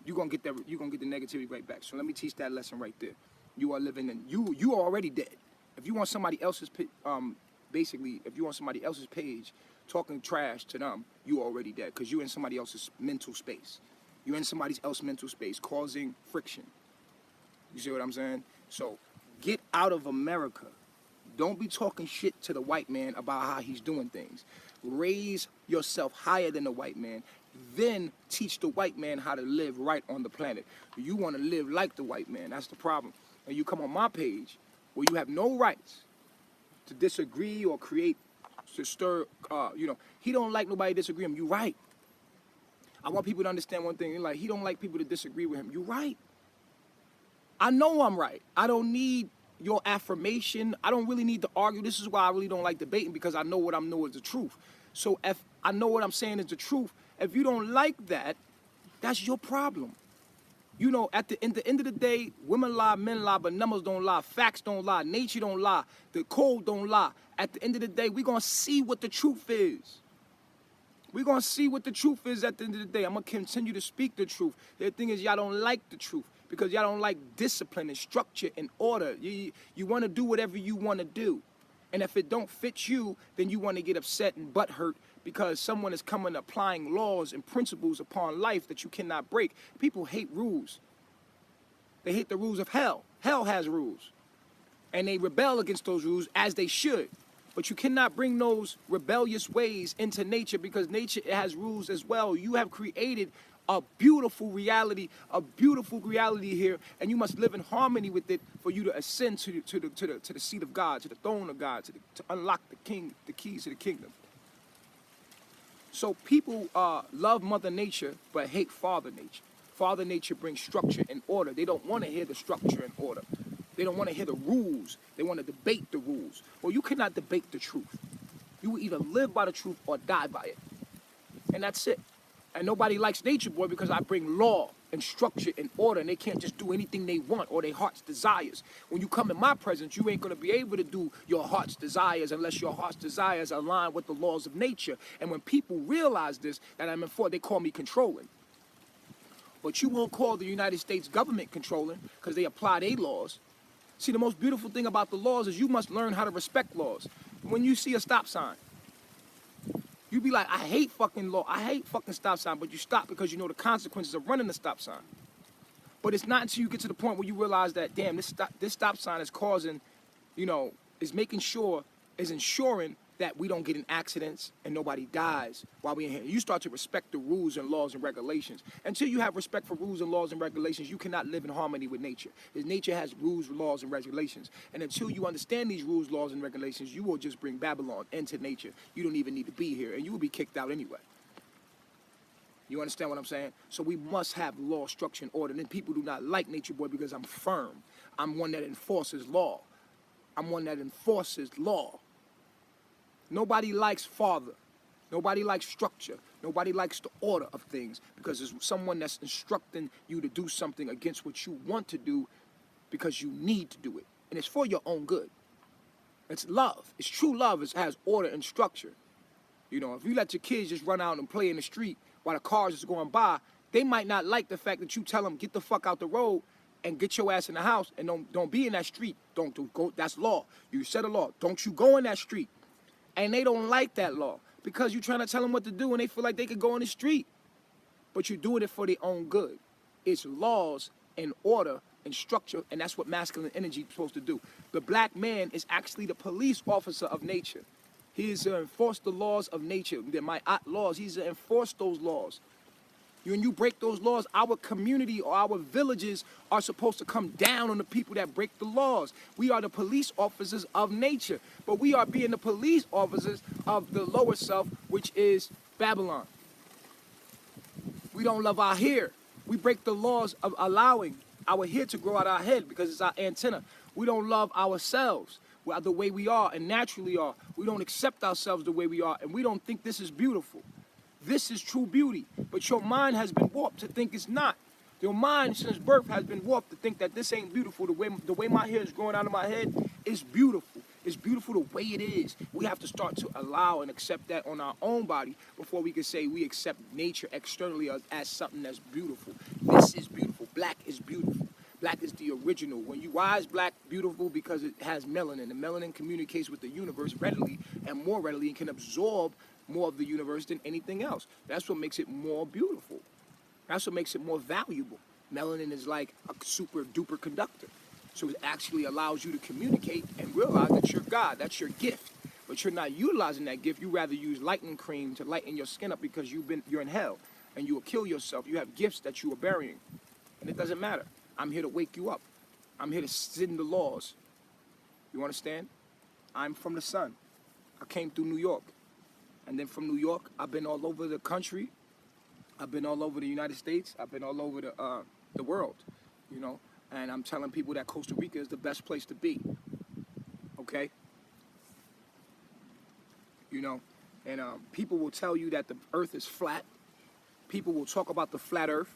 You're going to get the negativity right back. So let me teach that lesson right there. You are living in, you are already dead. If you want somebody else's, if you want somebody else's page talking trash to them, you are already dead, because you're in somebody else's mental space. You're in somebody else's mental space, causing friction. You see what I'm saying? So get out of America. Don't be talking shit to the white man about how he's doing things. Raise yourself higher than the white man. Then teach the white man how to live right on the planet. You want to live like the white man. That's the problem. And you come on my page where you have no rights to disagree or create, to stir, he don't like nobody disagree with him. You right. I want people to understand one thing. He don't like people to disagree with him. You right. I know I'm right. I don't need your affirmation. I don't really need to argue. This is why I really don't like debating, because I know what I know is the truth. So if I know what I'm saying is the truth, if you don't like that, that's your problem. At the end of the day, women lie, men lie, but numbers don't lie. Facts don't lie. Nature don't lie. The code don't lie. At the end of the day, we're going to see what the truth is. We're going to see what the truth is at the end of the day. I'm going to continue to speak the truth. The thing is, y'all don't like the truth because y'all don't like discipline and structure and order. You want to do whatever you want to do. And if it don't fit you, then you want to get upset and butthurt because someone is coming applying laws and principles upon life that you cannot break. People hate rules. They hate the rules of hell. Hell has rules. And they rebel against those rules as they should. But you cannot bring those rebellious ways into nature because nature has rules as well. You have created a beautiful reality here, and you must live in harmony with it for you to ascend to the seat of God, to the throne of God, to unlock the keys to the kingdom. So people love Mother Nature but hate Father Nature. Father Nature brings structure and order. They don't want to hear the structure and order. They don't want to hear the rules. They want to debate the rules. Well, you cannot debate the truth. You will either live by the truth or die by it. And that's it. And nobody likes Nature Boy because I bring law and structure and order, and they can't just do anything they want or their heart's desires. When you come in my presence, you ain't going to be able to do your heart's desires unless your heart's desires align with the laws of nature. And when people realize this, that I'm in for, they call me controlling. But you won't call the United States government controlling because they apply their laws. See, the most beautiful thing about the laws is you must learn how to respect laws. When you see a stop sign, You be like, I hate fucking law. I hate fucking stop sign, but you stop because you know the consequences of running the stop sign. But it's not until you get to the point where you realize that, damn, this stop sign is causing, is making sure, is ensuring that we don't get in accidents and nobody dies while we're in here. You start to respect the rules and laws and regulations. Until you have respect for rules and laws and regulations, you cannot live in harmony with nature. Because nature has rules, laws, and regulations. And until you understand these rules, laws, and regulations, you will just bring Babylon into nature. You don't even need to be here, and you will be kicked out anyway. You understand what I'm saying? So we must have law, structure, and order. And people do not like Nature Boy because I'm firm. I'm one that enforces law. I'm one that enforces law. Nobody likes father. Nobody likes structure. Nobody likes the order of things because it's someone that's instructing you to do something against what you want to do because you need to do it. And it's for your own good. It's love. It's true love. It has order and structure. If you let your kids just run out and play in the street while the cars is going by, they might not like the fact that you tell them, get the fuck out the road and get your ass in the house and don't be in that street. Don't go. That's law. You set a law. Don't you go in that street. And they don't like that law because you're trying to tell them what to do and they feel like they could go in the street. But you're doing it for their own good. It's laws and order and structure, and that's what masculine energy is supposed to do. The black man is actually the police officer of nature. He is to enforce the laws of nature. They're my laws. He's to enforce those laws. When you break those laws, our community or our villages are supposed to come down on the people that break the laws. We are the police officers of nature, but we are being the police officers of the lower self, which is Babylon. We don't love our hair. We break the laws of allowing our hair to grow out our head because it's our antenna. We don't love ourselves the way we are and naturally are. We don't accept ourselves the way we are, and we don't think this is beautiful. This is true beauty, but your mind has been warped to think it's not. Your mind since birth has been warped to think that this ain't beautiful. The way my hair is growing out of my head is beautiful. It's beautiful the way it is. We have to start to allow and accept that on our own body before we can say we accept nature externally as something that's beautiful. This is beautiful. Black is beautiful. Black is the original. Why is black beautiful? Because it has melanin. And melanin communicates with the universe readily and more readily and can absorb more of the universe than anything else. That's what makes it more beautiful. That's what makes it more valuable. Melanin is like a super duper conductor. So it actually allows you to communicate and realize that you're God. That's your gift. But you're not utilizing that gift. You rather use lightening cream to lighten your skin up because you're in hell and you will kill yourself. You have gifts that you are burying. And it doesn't matter. I'm here to wake you up. I'm here to send the laws. You understand? I'm from the sun. I came through New York. And then from New York, I've been all over the country. I've been all over the United States. I've been all over the world, And I'm telling people that Costa Rica is the best place to be. Okay? And people will tell you that the earth is flat. People will talk about the flat earth,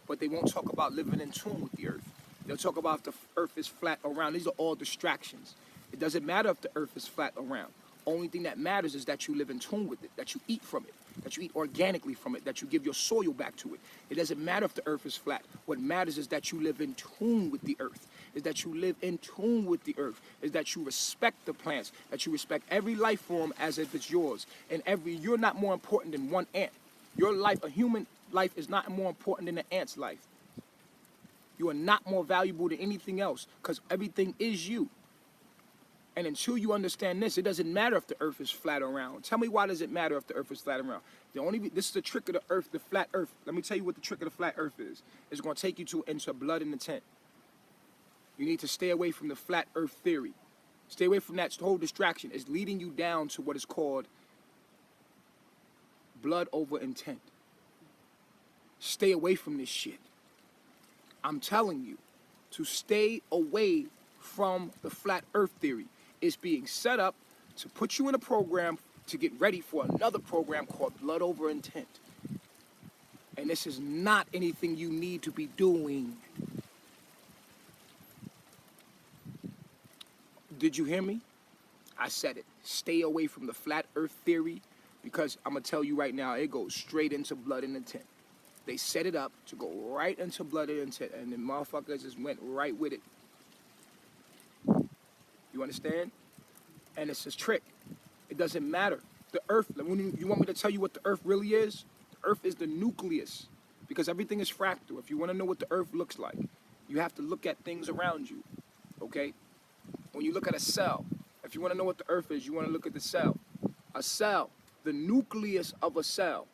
but they won't talk about living in tune with the earth. They'll talk about if the earth is flat around. These are all distractions. It doesn't matter if the earth is flat around. Only thing that matters is that you live in tune with it, that you eat from it, that you eat organically from it, that you give your soil back to it. It doesn't matter if the earth is flat. What matters is that you live in tune with the earth, is that you live in tune with the earth, is that you respect the plants, that you respect every life form as if it's yours. And you're not more important than one ant. Your life, a human life, is not more important than an ant's life. You are not more valuable than anything else because everything is you. And until you understand this, it doesn't matter if the earth is flat around. Tell me why does it matter if the earth is flat around? This is the trick of the earth, the flat earth. Let me tell you what the trick of the flat earth is. It's going to take you into blood in the tent. You need to stay away from the flat earth theory. Stay away from that whole distraction. It's leading you down to what is called blood over intent. Stay away from this shit. I'm telling you to stay away from the flat earth theory. It's being set up to put you in a program to get ready for another program called blood over intent. And this is not anything you need to be doing. Did you hear me? I said it. Stay away from the flat earth theory because I'm going to tell you right now, it goes straight into blood and intent. They set it up to go right into blood and intent, and the motherfuckers just went right with it. You understand? And it's a trick. It doesn't matter. The earth, when you want me to tell you what the earth really is? The earth is the nucleus, because everything is fractal. If you want to know what the earth looks like, you have to look at things around you, okay? When you look at a cell, if you want to know what the earth is, you want to look at the cell. A cell, the nucleus of a cell.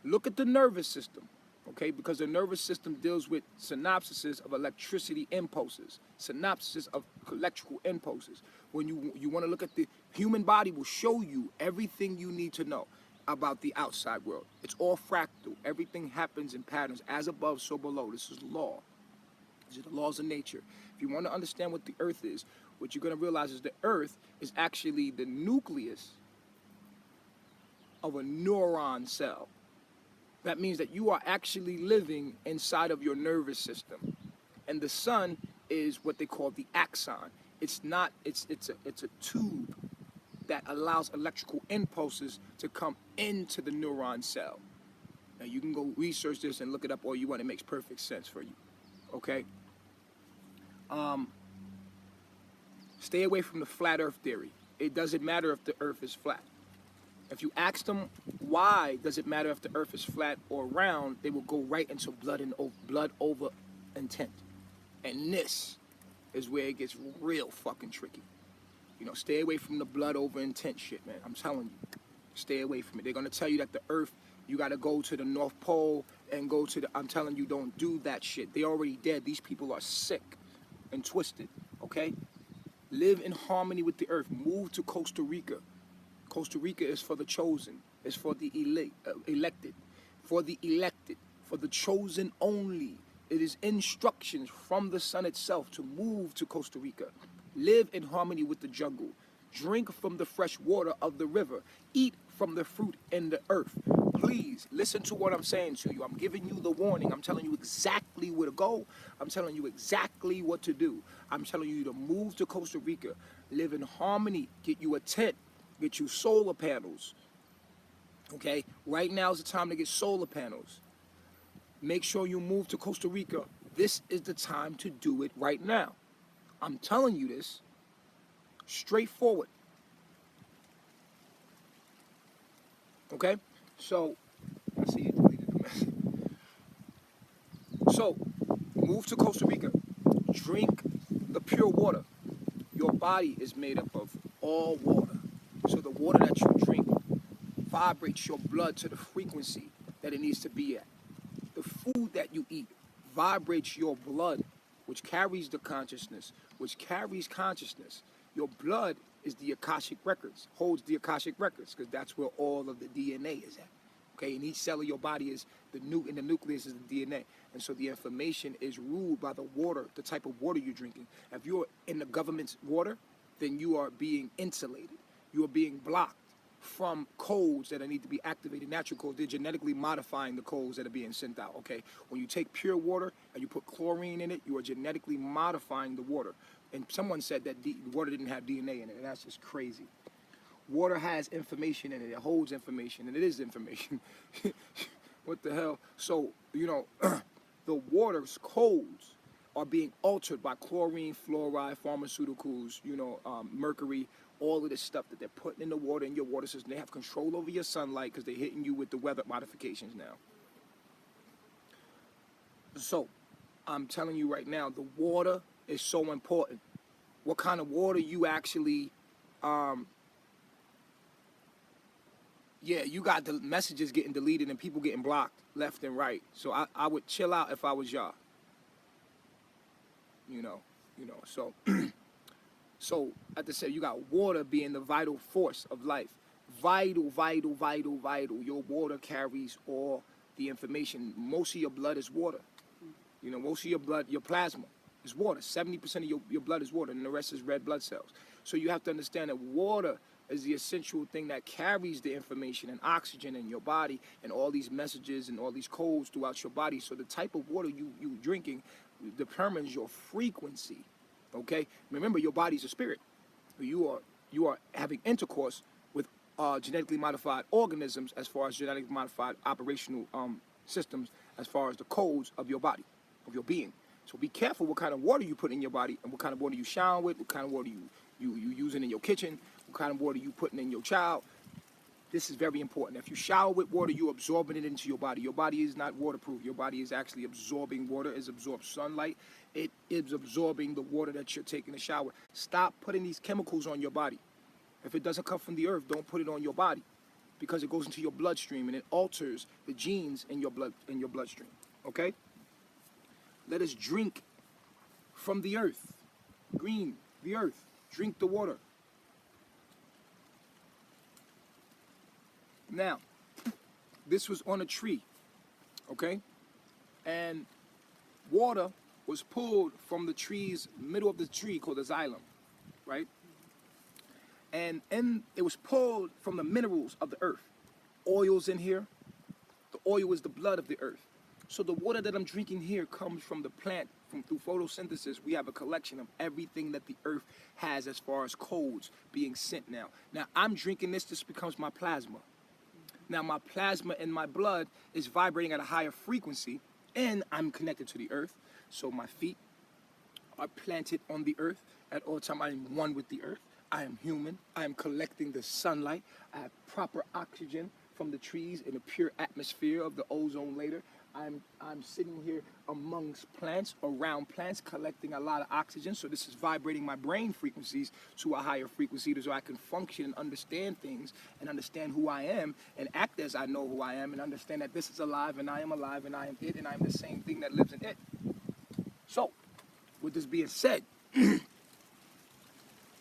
Look at the nervous system, okay? Because the nervous system deals with synapses of electricity impulses, synapses of electrical impulses. When you want to look at the human body, will show you everything you need to know about the outside world. It's all fractal. Everything happens in patterns, as above, so below. This is law. These are the laws of nature. If you want to understand what the earth is, what you're going to realize is the earth is actually the nucleus of a neuron cell. That means that you are actually living inside of your nervous system. And the sun is what they call the axon. It's not, it's a tube that allows electrical impulses to come into the neuron cell. Now you can go research this and look it up all you want. It makes perfect sense for you. Okay? Stay away from the flat earth theory. It doesn't matter if the earth is flat. If you ask them why does it matter if the earth is flat or round, they will go right into blood over intent. And this is where it gets real fucking tricky. You know, stay away from the blood over intent shit, man. I'm telling you. Stay away from it. They're going to tell you that the earth, you got to go to the North Pole and go to the... I'm telling you, don't do that shit. They're already dead. These people are sick and twisted, okay? Live in harmony with the earth. Move to Costa Rica. Costa Rica is for the chosen. It's for the elected. For the elected. For the chosen only. It is instructions from the sun itself to move to Costa Rica. Live in harmony with the jungle. Drink from the fresh water of the river. Eat from the fruit in the earth. Please listen to what I'm saying to you. I'm giving you the warning. I'm telling you exactly where to go. I'm telling you exactly what to do. I'm telling you to move to Costa Rica. Live in harmony. Get you a tent. Get you solar panels. Okay? Right now is the time to get solar panels. Make sure you move to Costa Rica. This is the time to do it right now. I'm telling you this straightforward. Okay? So, I see you deleted the message. So, move to Costa Rica. Drink the pure water. Your body is made up of all water. So the water that you drink vibrates your blood to the frequency that it needs to be at. The food that you eat vibrates your blood, which carries the consciousness, which carries consciousness. Your blood is the Akashic records, holds the Akashic records, because that's where all of the DNA is at. Okay, and each cell of your body is in the nucleus is the DNA. And so the information is ruled by the water, the type of water you're drinking. If you're in the government's water, then you are being insulated. You are being blocked from codes that need to be activated, natural codes. They're genetically modifying the codes that are being sent out, okay? When you take pure water and you put chlorine in it, you are genetically modifying the water. And someone said that the water didn't have DNA in it, and that's just crazy. Water has information in it. It holds information, and it is information. What the hell? So, you know, the water's codes are being altered by chlorine, fluoride, pharmaceuticals, you know, mercury, all of this stuff that they're putting in the water, in your water system. They have control over your sunlight because they're hitting you with the weather modifications now. So, I'm telling you right now, the water is so important. What kind of water you actually, yeah, you got the messages getting deleted and people getting blocked left and right. So I would chill out if I was y'all. You know, so... So, as I said, you got water being the vital force of life. Vital, vital, vital, vital. Your water carries all the information. Most of your blood is water. You know, most of your blood, your plasma is water. 70% of your blood is water, and the rest is red blood cells. So you have to understand that water is the essential thing that carries the information and oxygen in your body and all these messages and all these codes throughout your body. So the type of water you drinking determines your frequency. Okay, remember your body's a spirit. You are having intercourse with genetically modified organisms as far as genetically modified operational systems as far as the codes of your body, of your being. So be careful what kind of water you put in your body and what kind of water you shower with, what kind of water you using in your kitchen, what kind of water you putting in your child. This is very important. If you shower with water, you're absorbing it into your body. Your body is not waterproof. Your body is actually absorbing water, it absorbs sunlight. It is absorbing the water that you're taking a shower. Stop putting these chemicals on your body. If it doesn't come from the earth, don't put it on your body because it goes into your bloodstream and it alters the genes in your bloodstream. Okay? Let us drink from the earth. Green, the earth. Drink the water. Now, this was on a tree, okay? And water was pulled from the tree's middle of the tree called the xylem, right? And it was pulled from the minerals of the earth. Oil's in here. The oil is the blood of the earth. So the water that I'm drinking here comes from the plant. Through photosynthesis, we have a collection of everything that the earth has as far as codes being sent now. Now, I'm drinking this. This becomes my plasma. Now, my plasma in my blood is vibrating at a higher frequency, and I'm connected to the earth. So my feet are planted on the earth. At all time, I am one with the earth. I am human. I am collecting the sunlight. I have proper oxygen from the trees in a pure atmosphere of the ozone layer. I'm sitting here amongst plants, around plants, collecting a lot of oxygen. So this is vibrating my brain frequencies to a higher frequency so I can function and understand things and understand who I am and act as I know who I am and understand that this is alive and I am alive and I am it and I am the same thing that lives in it. So, with this being said,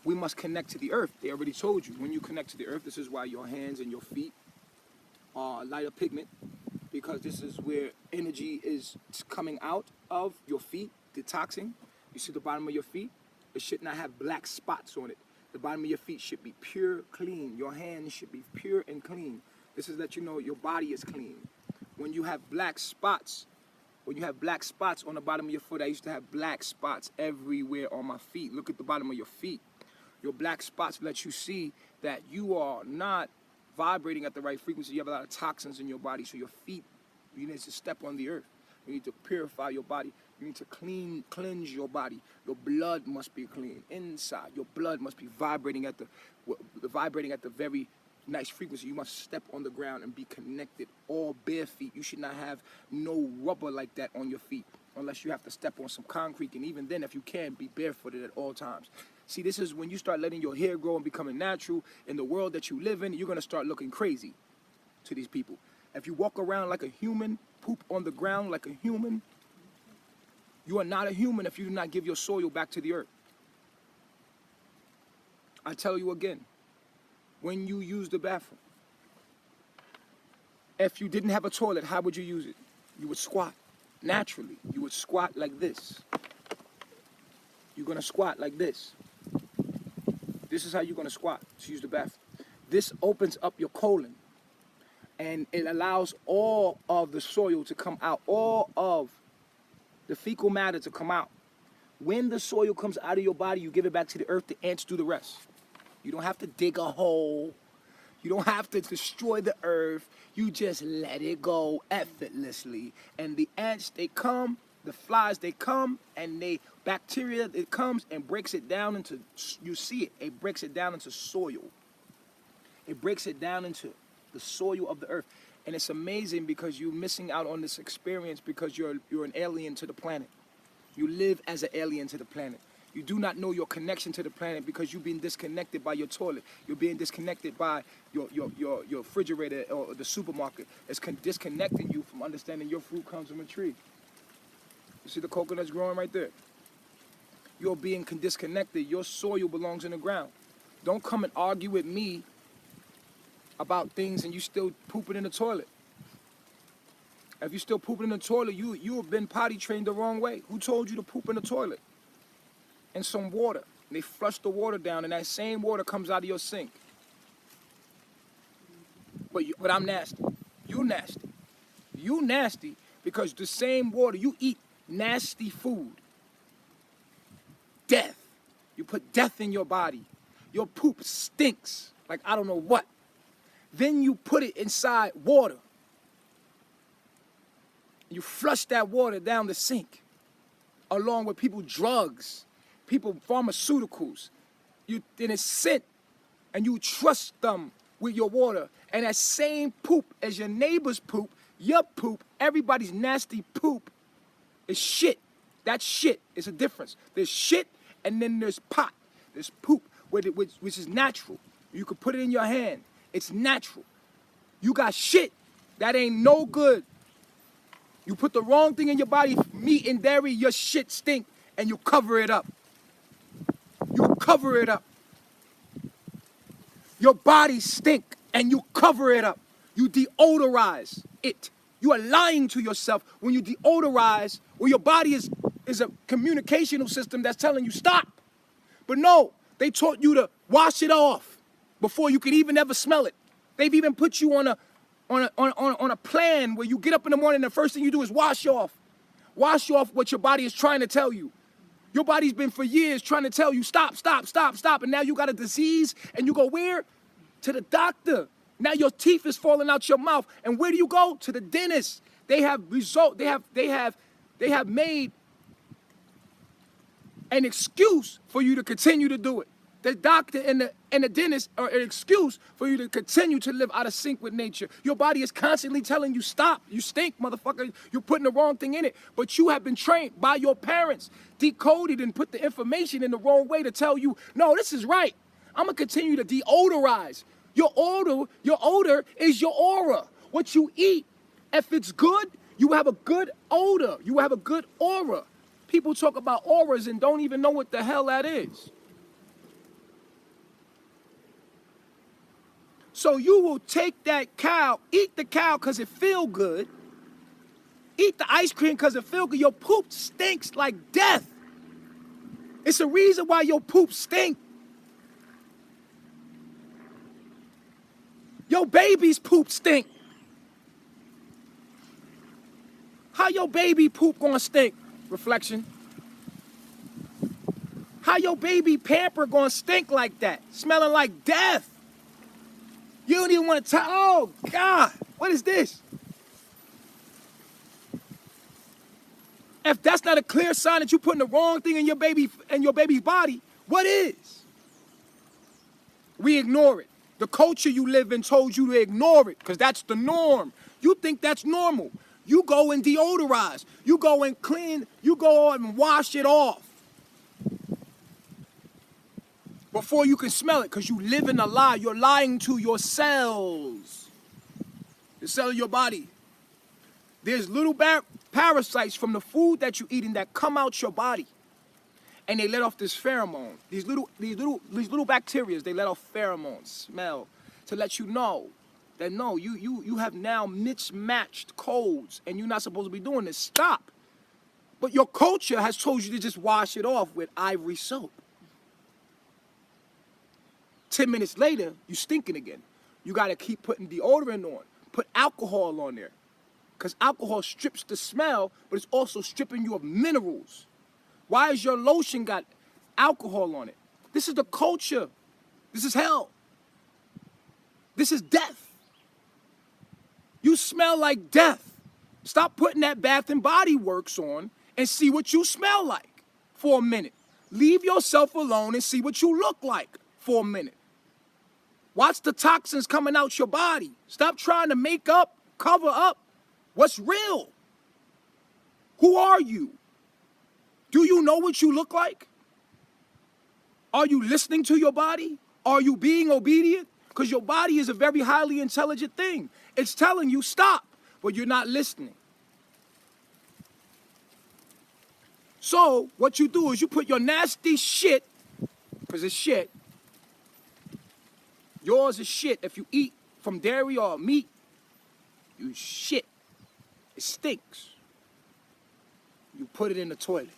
we must connect to the earth. They already told you, when you connect to the earth, this is why your hands and your feet are lighter pigment, because this is where energy is coming out of your feet, detoxing. You see the bottom of your feet? It should not have black spots on it. The bottom of your feet should be pure, clean. Your hands should be pure and clean. This is that you know your body is clean. When you have black spots, on the bottom of your foot, I used to have black spots everywhere on my feet. Look at the bottom of your feet. Your black spots let you see that you are not vibrating at the right frequency. You have a lot of toxins in your body, so your feet, you need to step on the earth. You need to purify your body. You need to cleanse your body. Your blood must be clean inside. Your blood must be vibrating at the very nice frequency. You must step on the ground and be connected, all bare feet. You should not have no rubber like that on your feet unless you have to step on some concrete, and even then, if you can, be barefooted at all times. See, this is when you start letting your hair grow and becoming natural in the world that you live in. You're going to start looking crazy to these people. If you walk around like a human, poop on the ground like a human, you are not a human if you do not give your soil back to the earth. I tell you again, when you use the bathroom, if you didn't have a toilet, how would you use it? You would squat. Naturally, you would squat like this. You're going to squat like this. This is how you're going to squat to use the bathroom. This opens up your colon, and it allows all of the soil to come out, all of the fecal matter to come out. When the soil comes out of your body, you give it back to the earth. The ants do the rest. You don't have to dig a hole. You don't have to destroy the earth. You just let it go effortlessly. And the ants, they come, the flies, they come, and bacteria, it comes and breaks it down into, you see it breaks it down into soil. It breaks it down into the soil of the earth. And it's amazing because you're missing out on this experience because you're an alien to the planet. You live as an alien to the planet. You do not know your connection to the planet because you've been disconnected by your toilet. You're being disconnected by your refrigerator or the supermarket. It's disconnecting you from understanding your fruit comes from a tree. You see the coconuts growing right there? You're being disconnected. Your soil belongs in the ground. Don't come and argue with me about things and you still pooping in the toilet. If you're still pooping in the toilet, you have been potty trained the wrong way. Who told you to poop in the toilet? And some water. And they flush the water down, and that same water comes out of your sink. But I'm nasty. You nasty. You nasty because the same water, you eat nasty food. Death. You put death in your body. Your poop stinks like I don't know what. Then you put it inside water. You flush that water down the sink along with drugs, pharmaceuticals. Then it's sent and you trust them with your water. And that same poop as your neighbor's poop, your poop, everybody's nasty poop is shit. That's shit. It's a difference. There's shit and then there's pot. There's poop, which is natural. You could put it in your hand. It's natural. You got shit that ain't no good. You put the wrong thing in your body, meat and dairy, your shit stink, and you cover it up. You cover it up. Your body stink, and you cover it up. You deodorize it. You are lying to yourself when you deodorize, when your body is a communicational system that's telling you stop. But no, they taught you to wash it off before you could even ever smell it. They've even put you on a plan where you get up in the morning and the first thing you do is wash off. Wash off what your body is trying to tell you. Your body's been for years trying to tell you stop, stop, stop, stop. And now you got a disease and you go where? To the doctor. Now your teeth is falling out your mouth. And where do you go? To the dentist. They have made an excuse for you to continue to do it. The doctor and the dentist are an excuse for you to continue to live out of sync with nature. Your body is constantly telling you, stop, you stink, motherfucker, you're putting the wrong thing in it. But you have been trained by your parents, decoded and put the information in the wrong way to tell you, no, this is right. I'm gonna continue to deodorize. Your odor is your aura. What you eat, if it's good, you have a good odor. You have a good aura. People talk about auras and don't even know what the hell that is. So you will take that cow, eat the cow because it feel good, eat the ice cream because it feel good. Your poop stinks like death. It's a reason why your poop stink. Your baby's poop stink. How your baby poop gonna stink? Reflection. How your baby pamper gonna stink like that? Smelling like death. You don't even want to tell, oh God, what is this? If that's not a clear sign that you're putting the wrong thing in your baby's body, what is? We ignore it. The culture you live in told you to ignore it because that's the norm. You think that's normal. You go and deodorize. You go and clean. You go and wash it off before you can smell it because you live in a lie. You're lying to your cells. The cell of your body. There's little parasites from the food that you're eating that come out your body. And they let off this pheromone. These little bacteria, they let off pheromones, smell, to let you know that no, you have now mismatched codes and you're not supposed to be doing this. Stop. But your culture has told you to just wash it off with Ivory soap. 10 minutes later, you stinking again. You gotta keep putting deodorant on. Put alcohol on there. Because alcohol strips the smell, but it's also stripping you of minerals. Why is your lotion got alcohol on it? This is the culture. This is hell. This is death. You smell like death. Stop putting that Bath and Body Works on and see what you smell like for a minute. Leave yourself alone and see what you look like for a minute. Watch the toxins coming out your body. Stop trying to make up, cover up what's real. Who are you? Do you know what you look like? Are you listening to your body? Are you being obedient? Because your body is a very highly intelligent thing. It's telling you stop, but you're not listening. So what you do is you put your nasty shit, because it's shit. Yours is shit. If you eat from dairy or meat, you shit. It stinks. You put it in the toilet.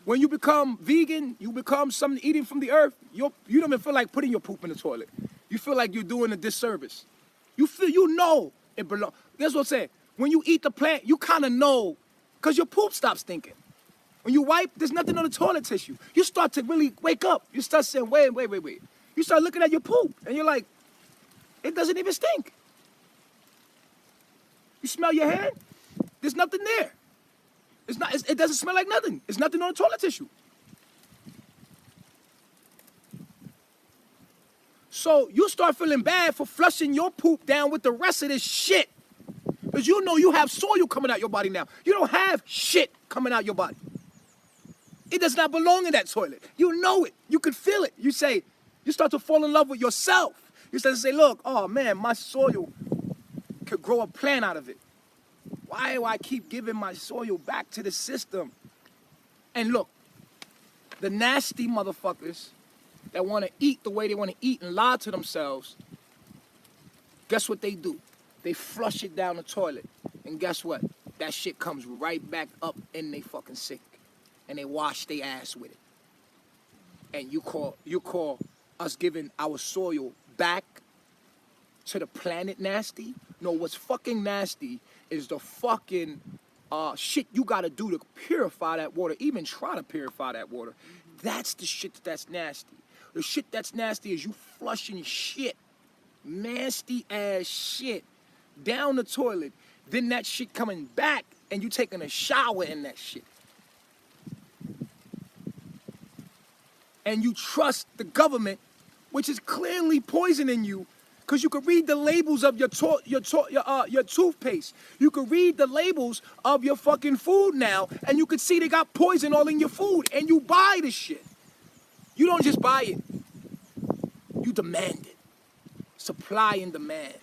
When you become vegan, you become something eating from the earth, you don't even feel like putting your poop in the toilet. You feel like you're doing a disservice. You know it belongs. That's what I'm saying. When you eat the plant, you kind of know, because your poop stops stinking. When you wipe, there's nothing on the toilet tissue. You start to really wake up. You start saying, wait. You start looking at your poop, and you're like, it doesn't even stink. You smell your hand, there's nothing there. It doesn't smell like nothing. It's nothing on the toilet tissue. So you start feeling bad for flushing your poop down with the rest of this shit. Because you know you have soil coming out your body now. You don't have shit coming out your body. It does not belong in that toilet. You know it. You can feel it. You start to fall in love with yourself. You start to say, look, oh man, my soil could grow a plant out of it. Why do I keep giving my soil back to the system? And look, the nasty motherfuckers that want to eat the way they want to eat and lie to themselves, guess what they do? They flush it down the toilet. And guess what? That shit comes right back up in they fucking sink. And they wash their ass with it. And you call us giving our soil back to the planet nasty? No, what's fucking nasty is the fucking shit you gotta do to purify that water, even try to purify that water. That's the shit that's nasty. The shit that's nasty is you flushing shit, nasty ass shit, down the toilet, then that shit coming back and you taking a shower in that shit. And you trust the government, which is clearly poisoning you, because you can read the labels of your toothpaste. You can read the labels of your fucking food now, and you can see they got poison all in your food, and you buy the shit. You don't just buy it. You demand it. Supply and demand.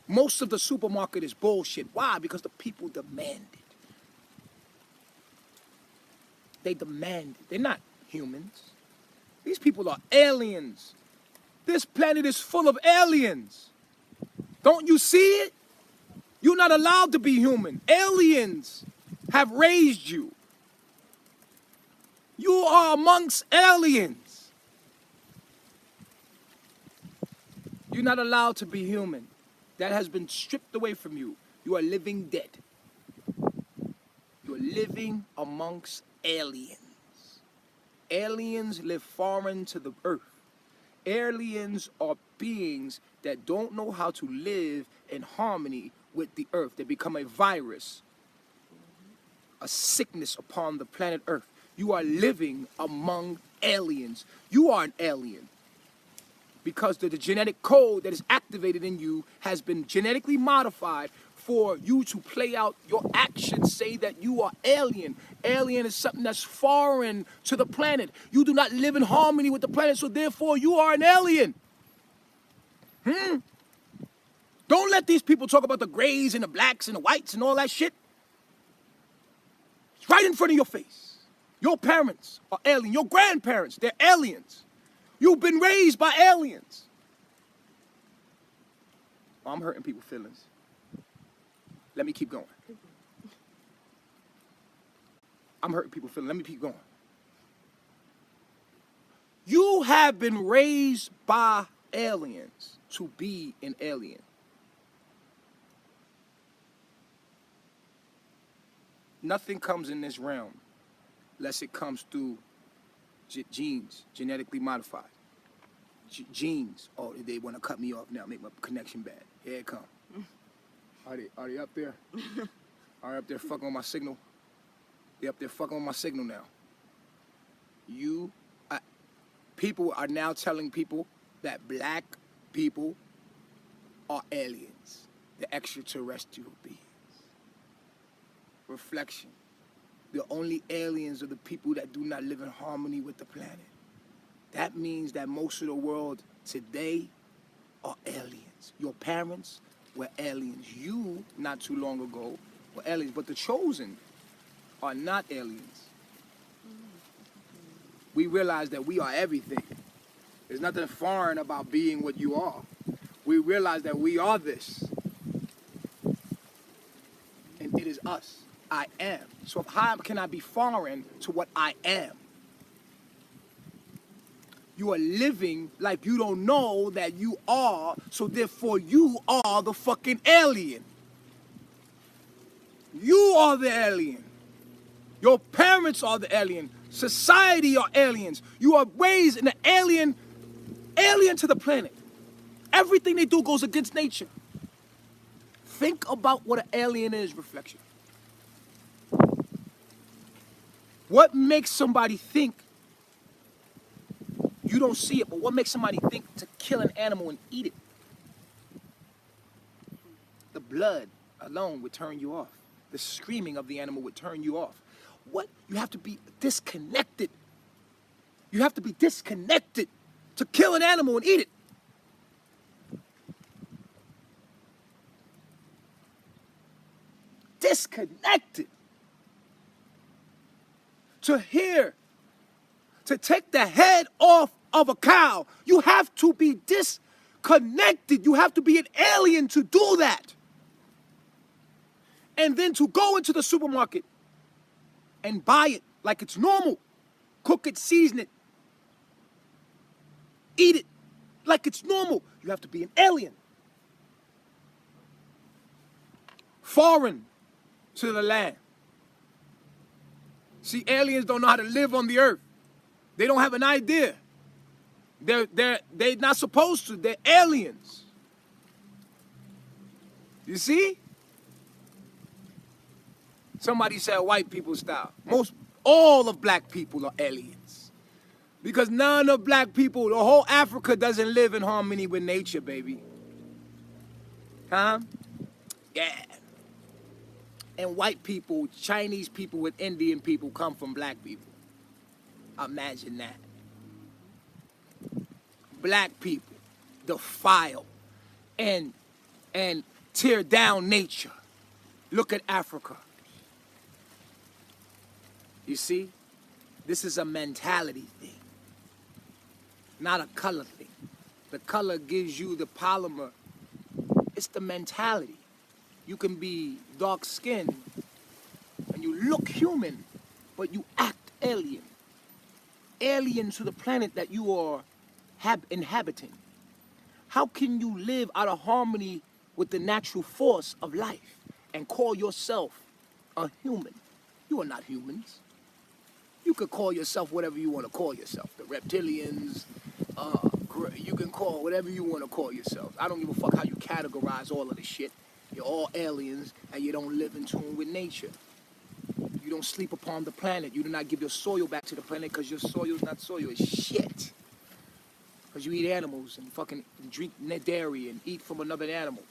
Most of the supermarket is bullshit. Why? Because the people demand it. They demand it. They're not humans. These people are aliens. This planet is full of aliens. Don't you see it? You're not allowed to be human. Aliens have raised you. You are amongst aliens. You're not allowed to be human. That has been stripped away from you. You are living dead. You are living amongst aliens. Aliens live foreign to the earth. Aliens are beings that don't know how to live in harmony with the earth. They become a virus, a sickness upon the planet Earth. You are living among aliens. You are an alien because the genetic code that is activated in you has been genetically modified for you to play out your actions, say that you are alien. Alien is something that's foreign to the planet. You do not live in harmony with the planet, so therefore you are an alien. Don't let these people talk about the grays and the blacks and the whites and all that shit. It's right in front of your face. Your parents are alien. Your grandparents, they're aliens. You've been raised by aliens. Oh, I'm hurting people's feelings. Let me keep going. I'm hurting people's feelings. Let me keep going. You have been raised by aliens to be an alien. Nothing comes in this realm unless it comes through genes, genetically modified. Genes. Oh, they want to cut me off now, make my connection bad. Here it comes. Are they up there? Are they up there fucking on my signal? They up there fucking on my signal now. People are now telling people that black people are aliens, the extraterrestrial beings. Reflection. The only aliens are the people that do not live in harmony with the planet. That means that most of the world today are aliens. Your parents were aliens. You, not too long ago, were aliens. But the chosen are not aliens. We realize that we are everything. There's nothing foreign about being what you are. We realize that we are this. And it is us. I am. So how can I be foreign to what I am? You are living like you don't know that you are, so therefore you are the fucking alien. You are the alien. Your parents are the alien. Society are aliens. You are raised in an alien to the planet. Everything they do goes against nature. Think about what an alien is, reflection. What makes somebody think You don't see it, but what makes somebody think to kill an animal and eat it? The blood alone would turn you off. The screaming of the animal would turn you off. What? You have to be disconnected. You have to be disconnected to kill an animal and eat it. Disconnected. To take the head off of a cow, you have to be disconnected. You have to be an alien to do that. And then to go into the supermarket and buy it like it's normal. Cook it, season it, eat it like it's normal. You have to be an alien. Foreign to the land. See, aliens don't know how to live on the earth. They don't have an idea. They're not supposed to. They're aliens. You see? Somebody said white people style. All of black people are aliens. Because none of black people, the whole Africa doesn't live in harmony with nature, baby. Huh? Yeah. And white people, Chinese people with Indian people come from black people. Imagine that. Black people defile and tear down nature. Look at Africa. You see? This is a mentality thing, not a color thing. The color gives you the polymer. It's the mentality. You can be dark-skinned and you look human, but you act alien. Alien to the planet that you are inhabiting. How can you live out of harmony with the natural force of life and call yourself a human? You are not humans. You could call yourself whatever you want to call yourself. The reptilians, you can call whatever you want to call yourself. I don't give a fuck how you categorize all of this shit. You're all aliens and you don't live in tune with nature. You don't sleep upon the planet. You do not give your soil back to the planet because your soil is not soil. It's shit. Because you eat animals and fucking drink dairy and eat from another animal.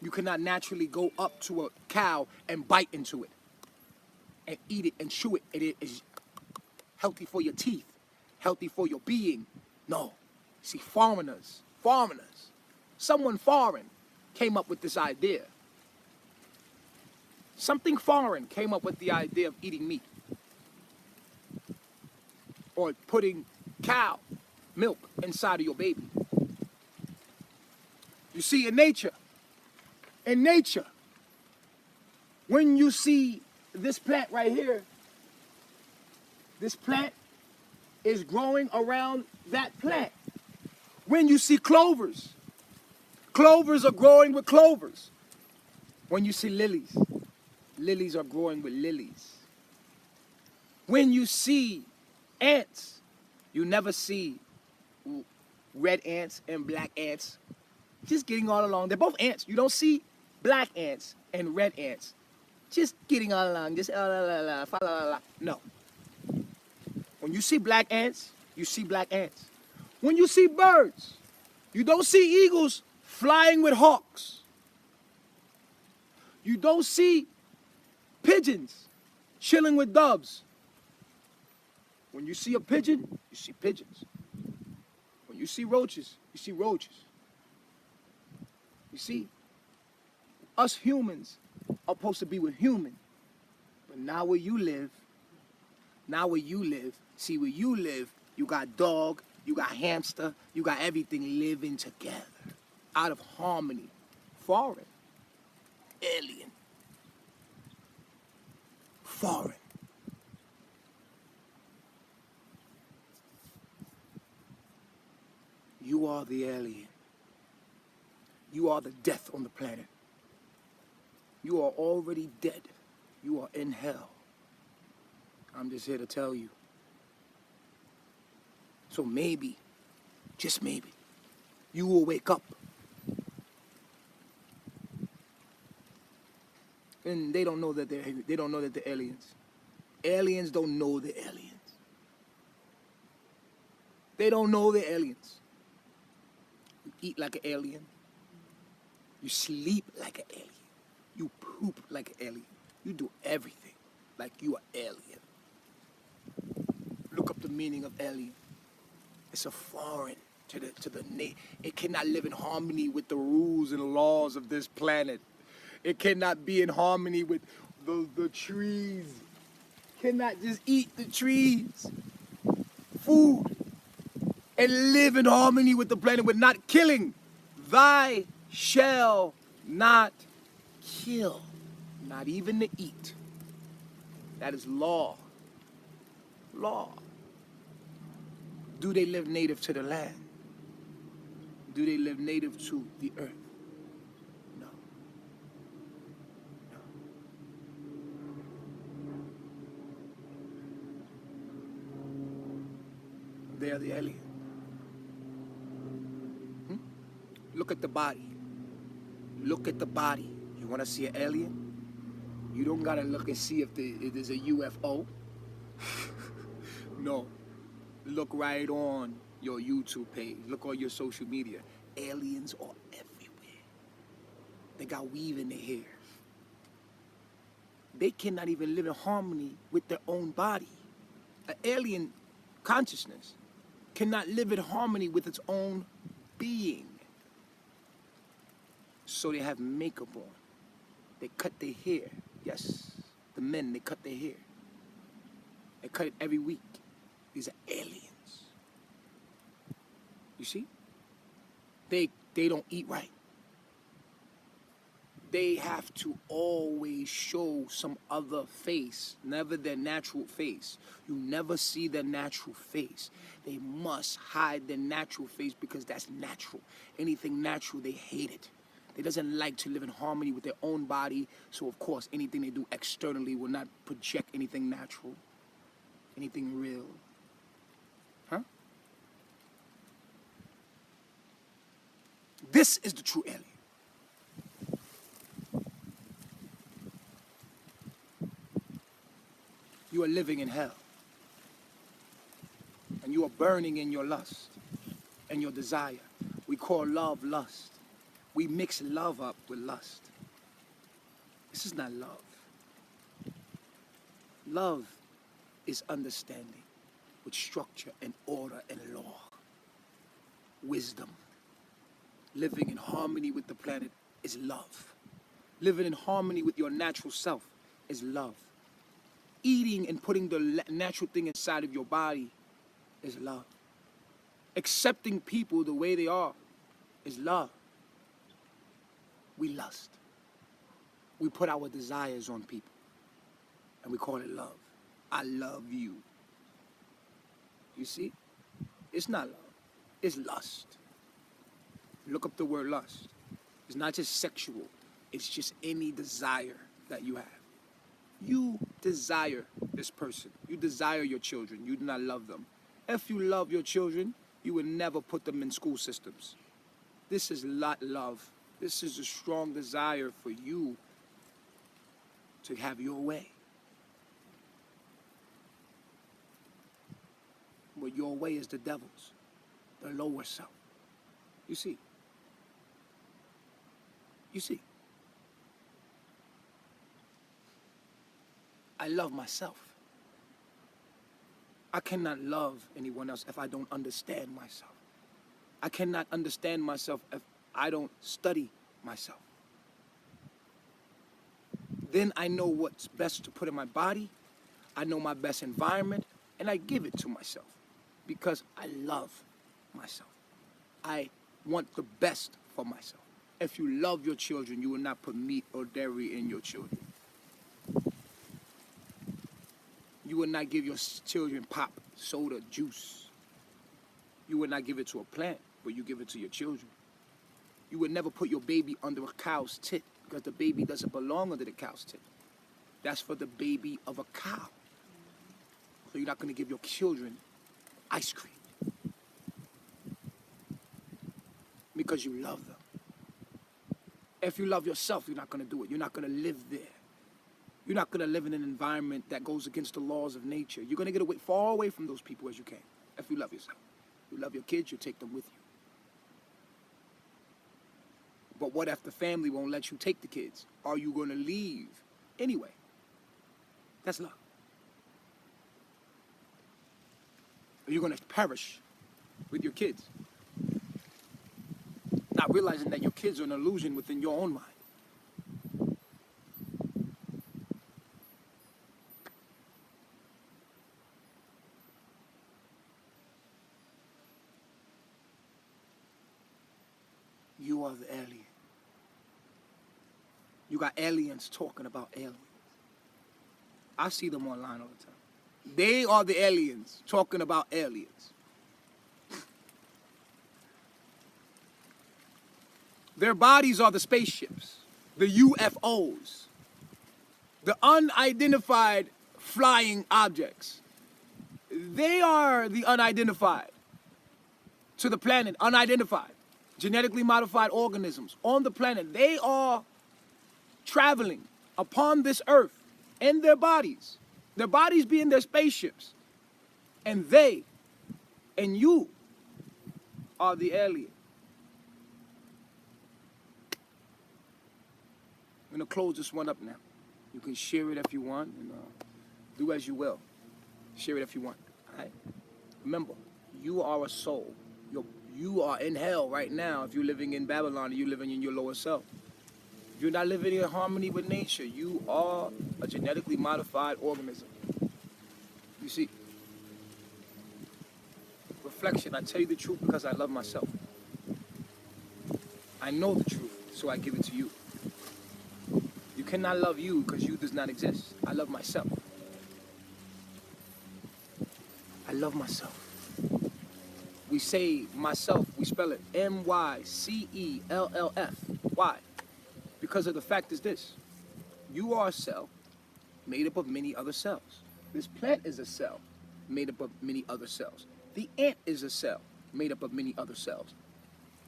You cannot naturally go up to a cow and bite into it and eat it and chew it. It is healthy for your teeth, healthy for your being. No. See, foreigners, someone foreign came up with this idea. Something foreign came up with the idea of eating meat or putting cow milk inside of your baby. You see, in nature, when you see this plant right here, this plant is growing around that plant. When you see clovers, clovers are growing with clovers. When you see lilies, lilies are growing with lilies. When you see ants, you never see red ants and black ants just getting all along. They're both ants. You don't see black ants and red ants just getting all along, just no. When you see black ants, you see black ants. When you see birds, you don't see eagles flying with hawks. You don't see pigeons chilling with doves. When you see a pigeon, you see pigeons. When you see roaches, you see roaches. You see, us humans are supposed to be with human. But now where you live, see where you live, you got dog, you got hamster, you got everything living together. Out of harmony. Foreign. Alien. Foreign. You are the alien. You are the death on the planet. You are already dead. You are in hell. I'm just here to tell you. So maybe, just maybe, you will wake up. And they don't know that they're aliens. Aliens don't know they're aliens. They don't know they're aliens. You eat like an alien. You sleep like an alien. You poop like an alien. You do everything like you are alien. Look up the meaning of alien. It's a foreign to the it cannot live in harmony with the rules and laws of this planet. It cannot be in harmony with the trees. Cannot just eat the trees. Food. And live in harmony with the planet with not killing. Thy shall not kill. Not even to eat. That is law. Law. Do they live native to the land? Do they live native to the earth? No. No. They are the alien. Look at the body. Look at the body. You want to see an alien? You don't gotta look and see if there's a UFO. No. Look right on your YouTube page. Look on your social media. Aliens are everywhere. They got weave in their hair. They cannot even live in harmony with their own body. An alien consciousness cannot live in harmony with its own being. So they have makeup on. They cut their hair. Yes, the men, they cut their hair. They cut it every week. These are aliens. You see? They don't eat right. They have to always show some other face, never their natural face. You never see their natural face. They must hide their natural face because that's natural. Anything natural, they hate it. They doesn't like to live in harmony with their own body, so of course anything they do externally will not project anything natural, anything real. Huh? This is the true alien. You are living in hell. And you are burning in your lust and your desire. We call love lust. We mix love up with lust. This is not love. Love is understanding with structure and order and law. Wisdom. Living in harmony with the planet is love. Living in harmony with your natural self is love. Eating and putting the natural thing inside of your body is love. Accepting people the way they are is love. We lust. We put our desires on people and we call it love. I love you. You see? It's not love. It's lust. Look up the word lust. It's not just sexual. It's just any desire that you have. You desire this person. You desire your children. You do not love them. If you love your children, you would never put them in school systems. This is not love. This is a strong desire for you to have your way. But your way is the devil's, the lower self. You see? You see? I love myself. I cannot love anyone else if I don't understand myself. I cannot understand myself if I don't study myself. Then I know what's best to put in my body. I know my best environment, and I give it to myself because I love myself. I want the best for myself. If you love your children, you will not put meat or dairy in your children. You will not give your children pop, soda, juice. You will not give it to a plant, but you give it to your children. You would never put your baby under a cow's tit because the baby doesn't belong under the cow's tit. That's for the baby of a cow. So you're not going to give your children ice cream because you love them. If you love yourself, you're not going to do it. You're not going to live there. You're not going to live in an environment that goes against the laws of nature. You're going to get away, far away from those people as you can, if you love yourself. You love your kids, you take them with you. But what if the family won't let you take the kids? Are you going to leave anyway? That's love. Or you're going to perish with your kids, not realizing that your kids are an illusion within your own mind. You are the alien. You got aliens talking about aliens. I see them online all the time. They are the aliens talking about aliens. Their bodies are the spaceships, the UFOs, the unidentified flying objects. They are the unidentified to the planet, unidentified, genetically modified organisms on the planet. They are traveling upon this earth in their bodies being their spaceships. And they and you are the alien. I'm going to close this one up now. You can share it if you want, and do as you will. Share it if you want. All right? Remember, you are a soul. You are in hell right now if you're living in Babylon or you're living in your lower self. If you're not living in harmony with nature, you are a genetically modified organism. You see, reflection, I tell you the truth because I love myself. I know the truth, so I give it to you. You cannot love you because you does not exist. I love myself. I love myself. We say myself, we spell it M-Y-C-E-L-L-F. Why? Because of the fact is this. You are a cell made up of many other cells. This plant is a cell made up of many other cells. The ant is a cell made up of many other cells.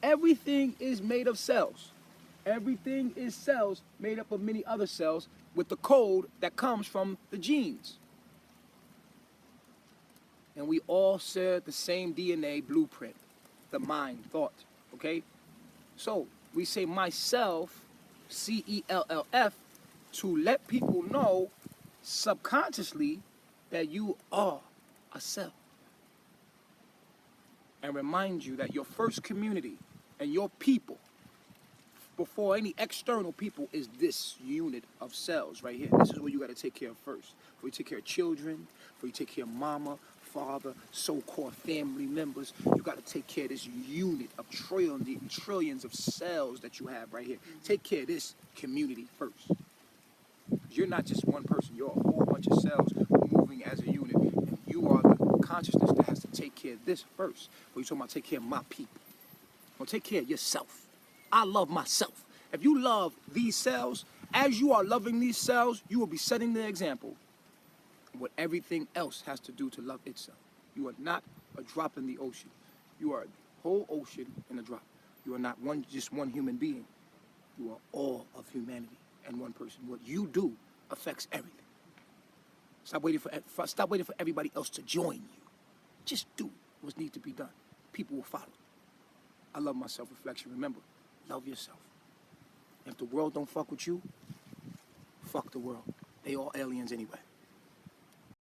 Everything is made of cells. Everything is cells made up of many other cells with the code that comes from the genes. And we all share the same DNA blueprint, the mind, thought, okay? So we say myself, C-E-L-L-F, to let people know subconsciously that you are a cell. And remind you that your first community and your people, before any external people, is this unit of cells right here. This is what you got to take care of first. Before you take care of children, before you take care of mama, father, so-called family members, you got to take care of this unit of trillions of cells that you have right here. Take care of this community first. You're not just one person. You're a whole bunch of cells moving as a unit. And you are the consciousness that has to take care of this first. When you're talking about take care of my people. Well, take care of yourself. I love myself. If you love these cells, as you are loving these cells, you will be setting the example of what everything else has to do to love itself. You are not a drop in the ocean. You are a whole ocean in a drop. You are not just one human being. You are all of humanity and one person. What you do affects everything. Stop waiting for everybody else to join you. Just do what needs to be done. People will follow. I love my self-reflection. Remember, love yourself. If the world don't fuck with you, fuck the world. They all aliens anyway.